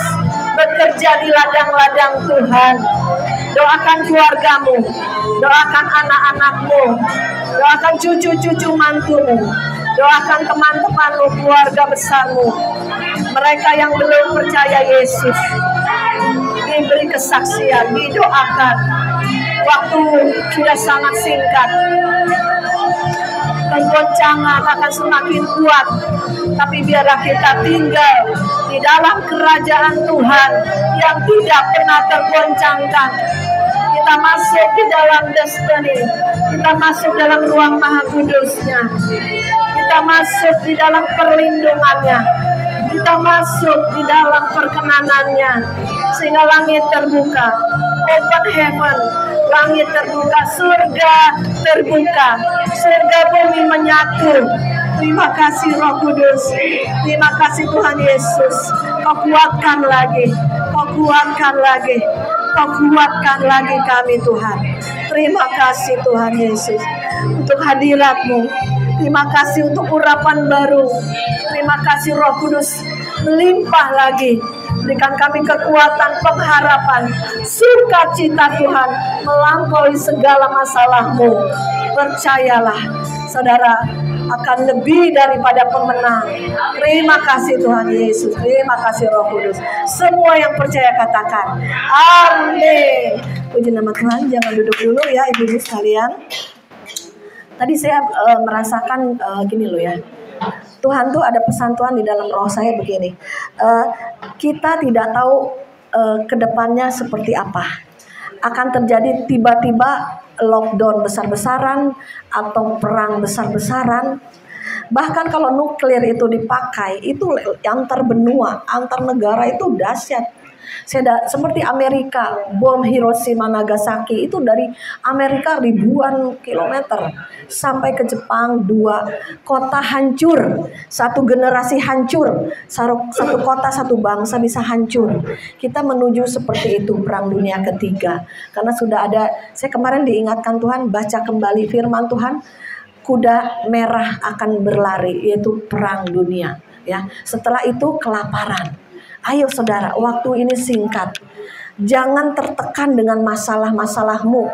bekerja di ladang-ladang Tuhan. Doakan keluargamu. Doakan anak-anakmu. Doakan cucu-cucu mantumu. Doakan teman-temanmu, keluarga besarmu. Mereka yang belum percaya Yesus. Diberi kesaksian, didoakan. Waktu sudah sangat singkat. Goncangan akan semakin kuat. Tapi biarlah kita tinggal di dalam kerajaan Tuhan yang tidak pernah tergoncangkan. Kita masuk di dalam destiny. Kita masuk dalam ruang Maha Kudusnya. Kita masuk di dalam perlindungannya. Kita masuk di dalam perkenanannya. Sehingga langit terbuka. Open heaven. Langit terbuka. Surga terbuka. Surga bumi menyatu. Terima kasih Roh Kudus. Terima kasih Tuhan Yesus. Kau kuatkan lagi. Kau kuatkan lagi. Kau kuatkan lagi kami Tuhan. Terima kasih Tuhan Yesus untuk hadirat-Mu. Terima kasih untuk urapan baru. Terima kasih Roh Kudus melimpah lagi. Berikan kami kekuatan, pengharapan, sukacita Tuhan melampaui segala masalahmu. Percayalah saudara akan lebih daripada pemenang. Terima kasih Tuhan Yesus. Terima kasih Roh Kudus. Semua yang percaya katakan amin. Puji nama Tuhan. Jangan duduk dulu ya ibu-ibu sekalian. Tadi saya merasakan gini loh ya. Tuhan tuh ada pesan Tuhan di dalam roh saya begini. Kita tidak tahu kedepannya seperti apa. Akan terjadi tiba-tiba lockdown besar-besaran atau perang besar-besaran. Bahkan kalau nuklir itu dipakai, itu antar benua, antar negara itu dahsyat. Seperti Amerika, bom Hiroshima Nagasaki itu dari Amerika ribuan kilometer sampai ke Jepang, 2 kota hancur, 1 generasi hancur, 1 kota 1 bangsa bisa hancur. Kita menuju seperti itu perang dunia ketiga. Karena sudah ada, saya kemarin diingatkan Tuhan baca kembali firman Tuhan, kuda merah akan berlari, yaitu perang dunia. Ya, setelah itu kelaparan. Ayo saudara, waktu ini singkat. Jangan tertekan dengan masalah-masalahmu.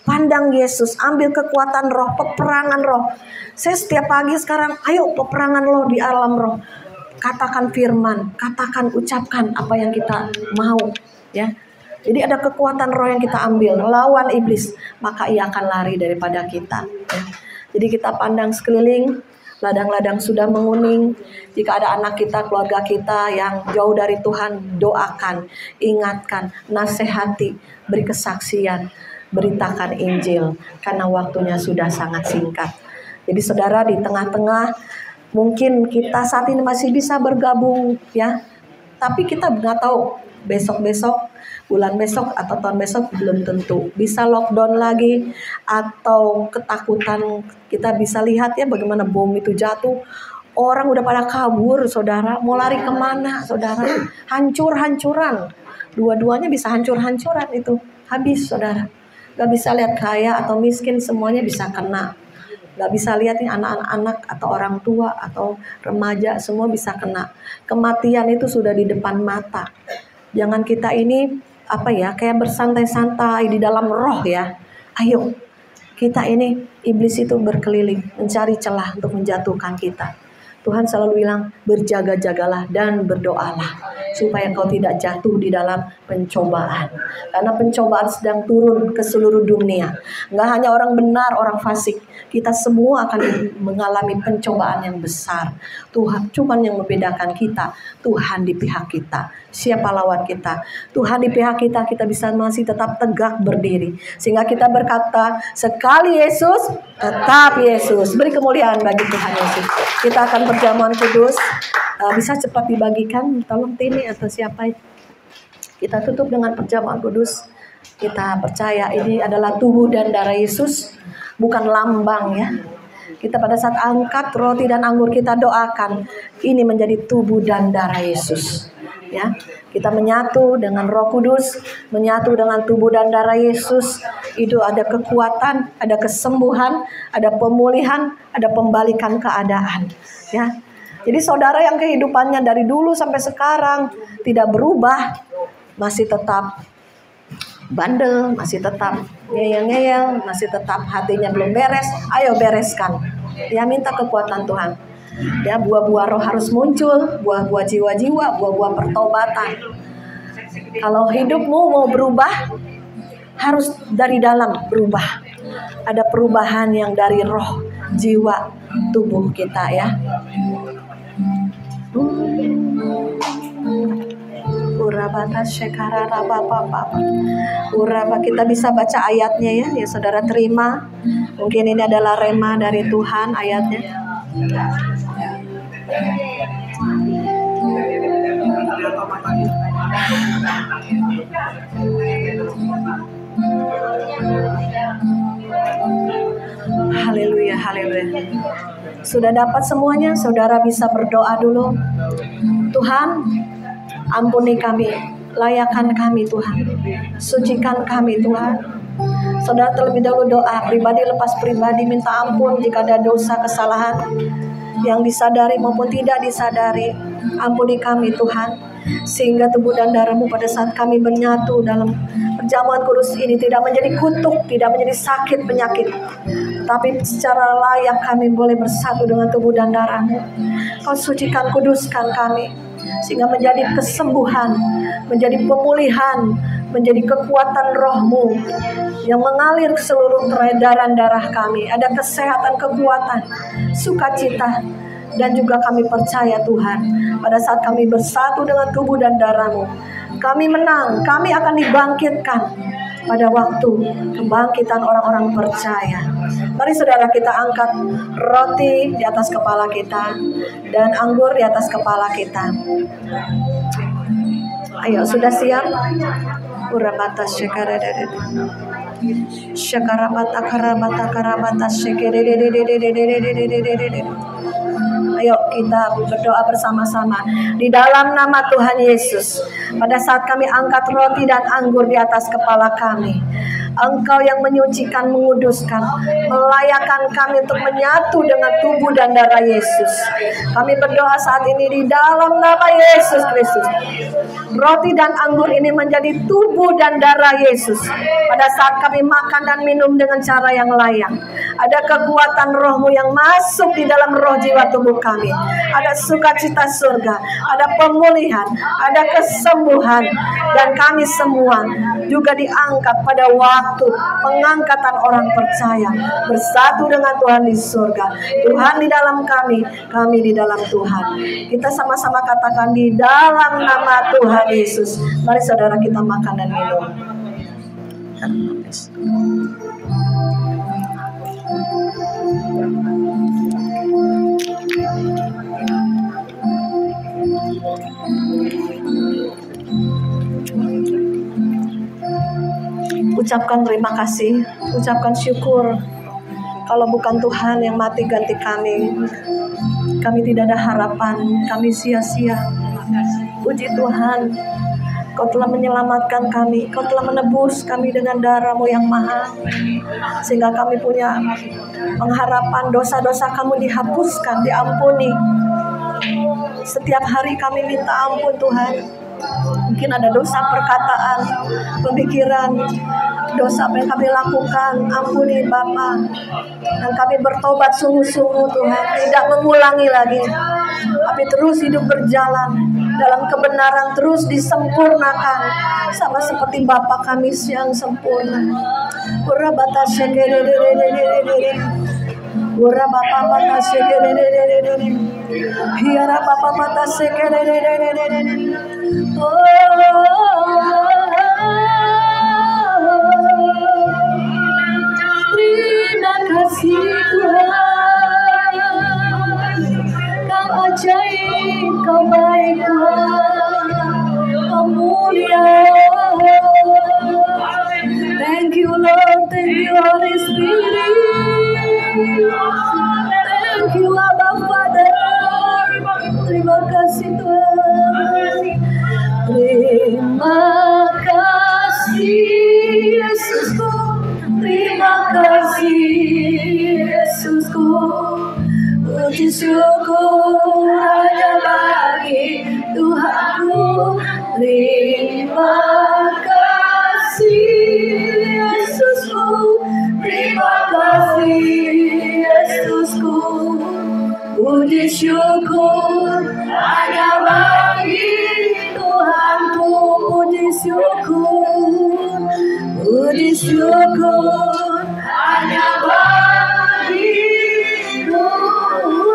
Pandang Yesus, ambil kekuatan roh, peperangan roh. Saya setiap pagi sekarang, ayo peperangan roh di alam roh. katakan firman, katakan, ucapkan apa yang kita mau, ya. Jadi ada kekuatan roh yang kita ambil, lawan iblis, maka ia akan lari daripada kita, ya. Jadi kita pandang sekeliling, ladang-ladang sudah menguning. Jika ada anak kita, keluarga kita yang jauh dari Tuhan, doakan, ingatkan, nasihati, beri kesaksian, beritakan Injil, karena waktunya sudah sangat singkat. Jadi saudara, di tengah-tengah mungkin kita saat ini masih bisa bergabung, ya, tapi kita nggak tahu besok-besok, bulan besok atau tahun besok, belum tentu. Bisa lockdown lagi, atau ketakutan. Kita bisa lihat ya bagaimana bom itu jatuh. Orang udah pada kabur, saudara. Mau lari kemana, saudara? Hancur-hancuran. Dua-duanya bisa hancur-hancuran itu. Habis, saudara. Gak bisa lihat kaya atau miskin, semuanya bisa kena. Gak bisa lihat nih anak-anak atau orang tua atau remaja, semua bisa kena. Kematian itu sudah di depan mata. Jangan kita ini kayak bersantai-santai di dalam roh, ya. Ayo, kita ini, iblis itu berkeliling mencari celah untuk menjatuhkan kita. Tuhan selalu bilang, berjaga-jagalah dan berdoalah supaya engkau tidak jatuh di dalam pencobaan. Karena pencobaan sedang turun ke seluruh dunia. Nggak hanya orang benar, orang fasik. Kita semua akan mengalami pencobaan yang besar. Tuhan cuman yang membedakan kita, Tuhan di pihak kita. Siapa lawan kita? Tuhan di pihak kita, kita bisa masih tetap tegak berdiri. Sehingga kita berkata, sekali Yesus, tetap Yesus. Beri kemuliaan bagi Tuhan Yesus. Kita akan perjamuan kudus. Bisa cepat dibagikan, tolong Tini atau siapa. Kita tutup dengan perjamuan kudus. Kita percaya ini adalah tubuh dan darah Yesus, bukan lambang, ya. Kita pada saat angkat roti dan anggur, kita doakan ini menjadi tubuh dan darah Yesus, ya. Kita menyatu dengan Roh Kudus, menyatu dengan tubuh dan darah Yesus. Itu ada kekuatan, ada kesembuhan, ada pemulihan, ada pembalikan keadaan, ya. Jadi saudara yang kehidupannya dari dulu sampai sekarang tidak berubah, masih tetap bandel, masih tetap ngeyel-ngeyel, masih tetap hatinya belum beres, ayo bereskan. Ya, minta kekuatan Tuhan. Ya, buah-buah roh harus muncul, buah-buah jiwa-jiwa, buah-buah pertobatan. Kalau hidupmu mau berubah, harus dari dalam berubah. Ada perubahan yang dari roh, jiwa, tubuh kita, ya. Kita bisa baca ayatnya, ya. Ya, saudara terima. Mungkin ini adalah rema dari Tuhan ayatnya. Haleluya, haleluya. Sudah dapat semuanya, saudara bisa berdoa dulu. Tuhan, ampuni kami, layakan kami Tuhan, sucikan kami Tuhan. Saudara terlebih dahulu doa pribadi lepas pribadi, minta ampun jika ada dosa kesalahan yang disadari maupun tidak disadari. Ampuni kami Tuhan, sehingga tubuh dan darah-Mu pada saat kami menyatu dalam perjamuan kudus ini tidak menjadi kutuk, tidak menjadi sakit penyakit, tapi secara layak kami boleh bersatu dengan tubuh dan darah-Mu. Kau sucikan, kuduskan kami, sehingga menjadi kesembuhan, menjadi pemulihan, menjadi kekuatan roh-Mu yang mengalir ke seluruh peredaran darah kami. Ada kesehatan, kekuatan, sukacita, dan juga kami percaya Tuhan, pada saat kami bersatu dengan tubuh dan darah-Mu, kami menang, kami akan dibangkitkan pada waktu kebangkitan orang-orang percaya. Mari saudara kita angkat roti di atas kepala kita dan anggur di atas kepala kita. Ayo, sudah siap? Urabata syakarada. Syakarabata karabata karabata syakarada. Ayo kita berdoa bersama-sama di dalam nama Tuhan Yesus. Pada saat kami angkat roti dan anggur di atas kepala kami, Engkau yang menyucikan, menguduskan, melayakan kami untuk menyatu dengan tubuh dan darah Yesus. Kami berdoa saat ini di dalam nama Yesus Kristus. Roti dan anggur ini menjadi tubuh dan darah Yesus. Pada saat kami makan dan minum dengan cara yang layak, Ada kekuatan roh-Mu yang masuk di dalam roh jiwa tubuh kami. Ada sukacita surga, ada pemulihan, ada kesembuhan. Dan kami semua juga diangkat pada waktu pengangkatan orang percaya, bersatu dengan Tuhan di surga. Tuhan di dalam kami di dalam Tuhan. Kita sama-sama katakan di dalam nama Tuhan Yesus. Mari saudara kita makan dan minum. Ucapkan terima kasih, ucapkan syukur. Kalau bukan Tuhan yang mati ganti kami tidak ada harapan, kami sia-sia. Puji Tuhan, Kau telah menyelamatkan kami, Kau telah menebus kami dengan darah-Mu yang mahal, sehingga kami punya pengharapan dosa-dosa Kamu dihapuskan, diampuni. Setiap hari kami minta ampun Tuhan. Mungkin ada dosa perkataan, pemikiran, dosa apa yang kami lakukan, ampuni Bapa. Dan kami bertobat sungguh-sungguh Tuhan, tidak mengulangi lagi, tapi terus hidup berjalan dalam kebenaran, terus disempurnakan sama seperti Bapa kami yang sempurna. Ura bata shekere, ura Bapa bata shekere, hiara Bapa bata shekere. Terima kasih Tuhan, Kau ajaib, Kau baik Tuhan, Kau mulia. Thank you Lord, thank you Holy Spirit, thank you Abba Father. Terima kasih Tuhan, terima kasih Yesusku, terima kasih Yesusku. Puji syukur hanya bagi Tuhanku. Terima kasih Yesusku, terima kasih Yesusku. Puji syukur hanya bagi Tuhanku. Puji syukur hanya bagi Tuhanku.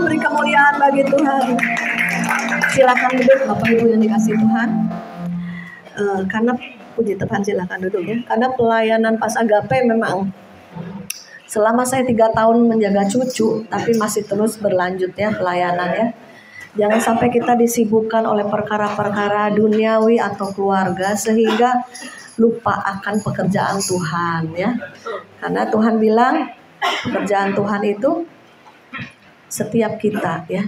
Beri kemuliaan bagi Tuhan. Silakan duduk Bapak Ibu yang dikasih Tuhan. Karena puji Tuhan, silakan duduk ya. Karena pelayanan Pas Agape memang selama saya 3 tahun menjaga cucu, tapi masih terus berlanjut ya pelayanannya. Jangan sampai kita disibukkan oleh perkara-perkara duniawi atau keluarga sehingga lupa akan pekerjaan Tuhan ya. Karena Tuhan bilang pekerjaan Tuhan itu setiap kita ya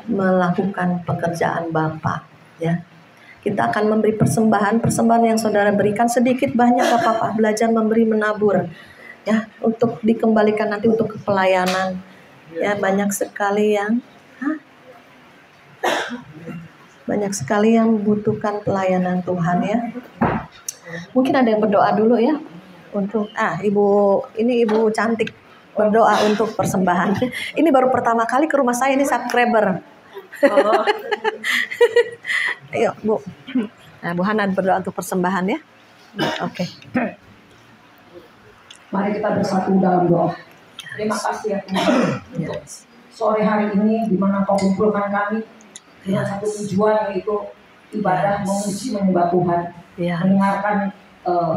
melakukan pekerjaan Bapa ya. Kita akan memberi persembahan yang saudara berikan sedikit banyak gak apa-apa, belajar memberi menabur ya, untuk dikembalikan nanti untuk pelayanan ya. Banyak sekali yang membutuhkan pelayanan Tuhan ya. Mungkin ada yang berdoa dulu ya untuk Ibu cantik berdoa untuk persembahan. Ini baru pertama kali ke rumah saya, ini subscriber. Oh. Ayo Bu. Nah, Bu Hana berdoa untuk persembahan ya. Oke.
Mari kita bersatu dalam doa. Terima kasih ya Tuhan untuk sore hari ini di mana Kau kumpulkan kami dengan satu tujuan, yaitu ibadah memuji menyembah Tuhan, mendengarkan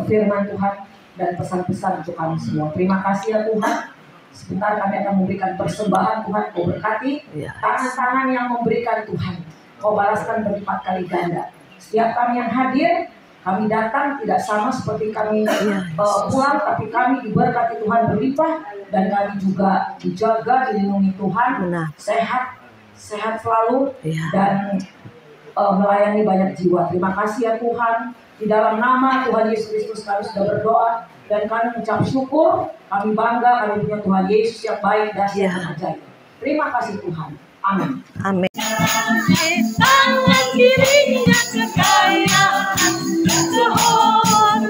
firman Tuhan dan pesan-pesan untuk kami semua. Terima kasih ya Tuhan. Sebentar kami akan memberikan persembahan Tuhan. Kau berkati tangan-tangan yang memberikan Tuhan. Kau balaskan berlipat kali ganda. Setiap kami yang hadir, kami datang tidak sama seperti kami pulang, tapi kami diberkati Tuhan berlimpah, dan kami juga dijaga, dilindungi Tuhan, sehat selalu, dan melayani banyak jiwa. Terima kasih ya Tuhan. Di dalam nama Tuhan Yesus Kristus kami sudah berdoa, dan kami mengucap syukur. Kami bangga kami punya Tuhan Yesus yang baik dan yang ajaib. Terima kasih Tuhan. Amin.
Amin.
Tangan kirinya kekayaan, kehormatan,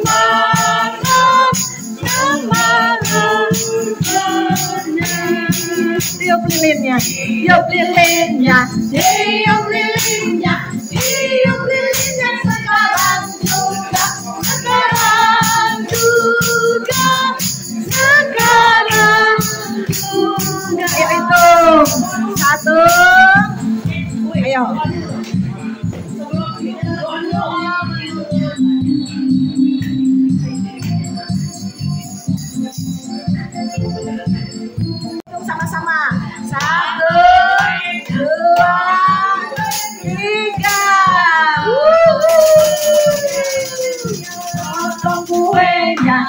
tiup lilinnya, tiup lilinnya, tiup lilinnya sekarang juga, sekarang juga, sekarang juga. Ayo hitung, 1, ayo. Sama-sama. 1, 2, 3. Potong kuenya.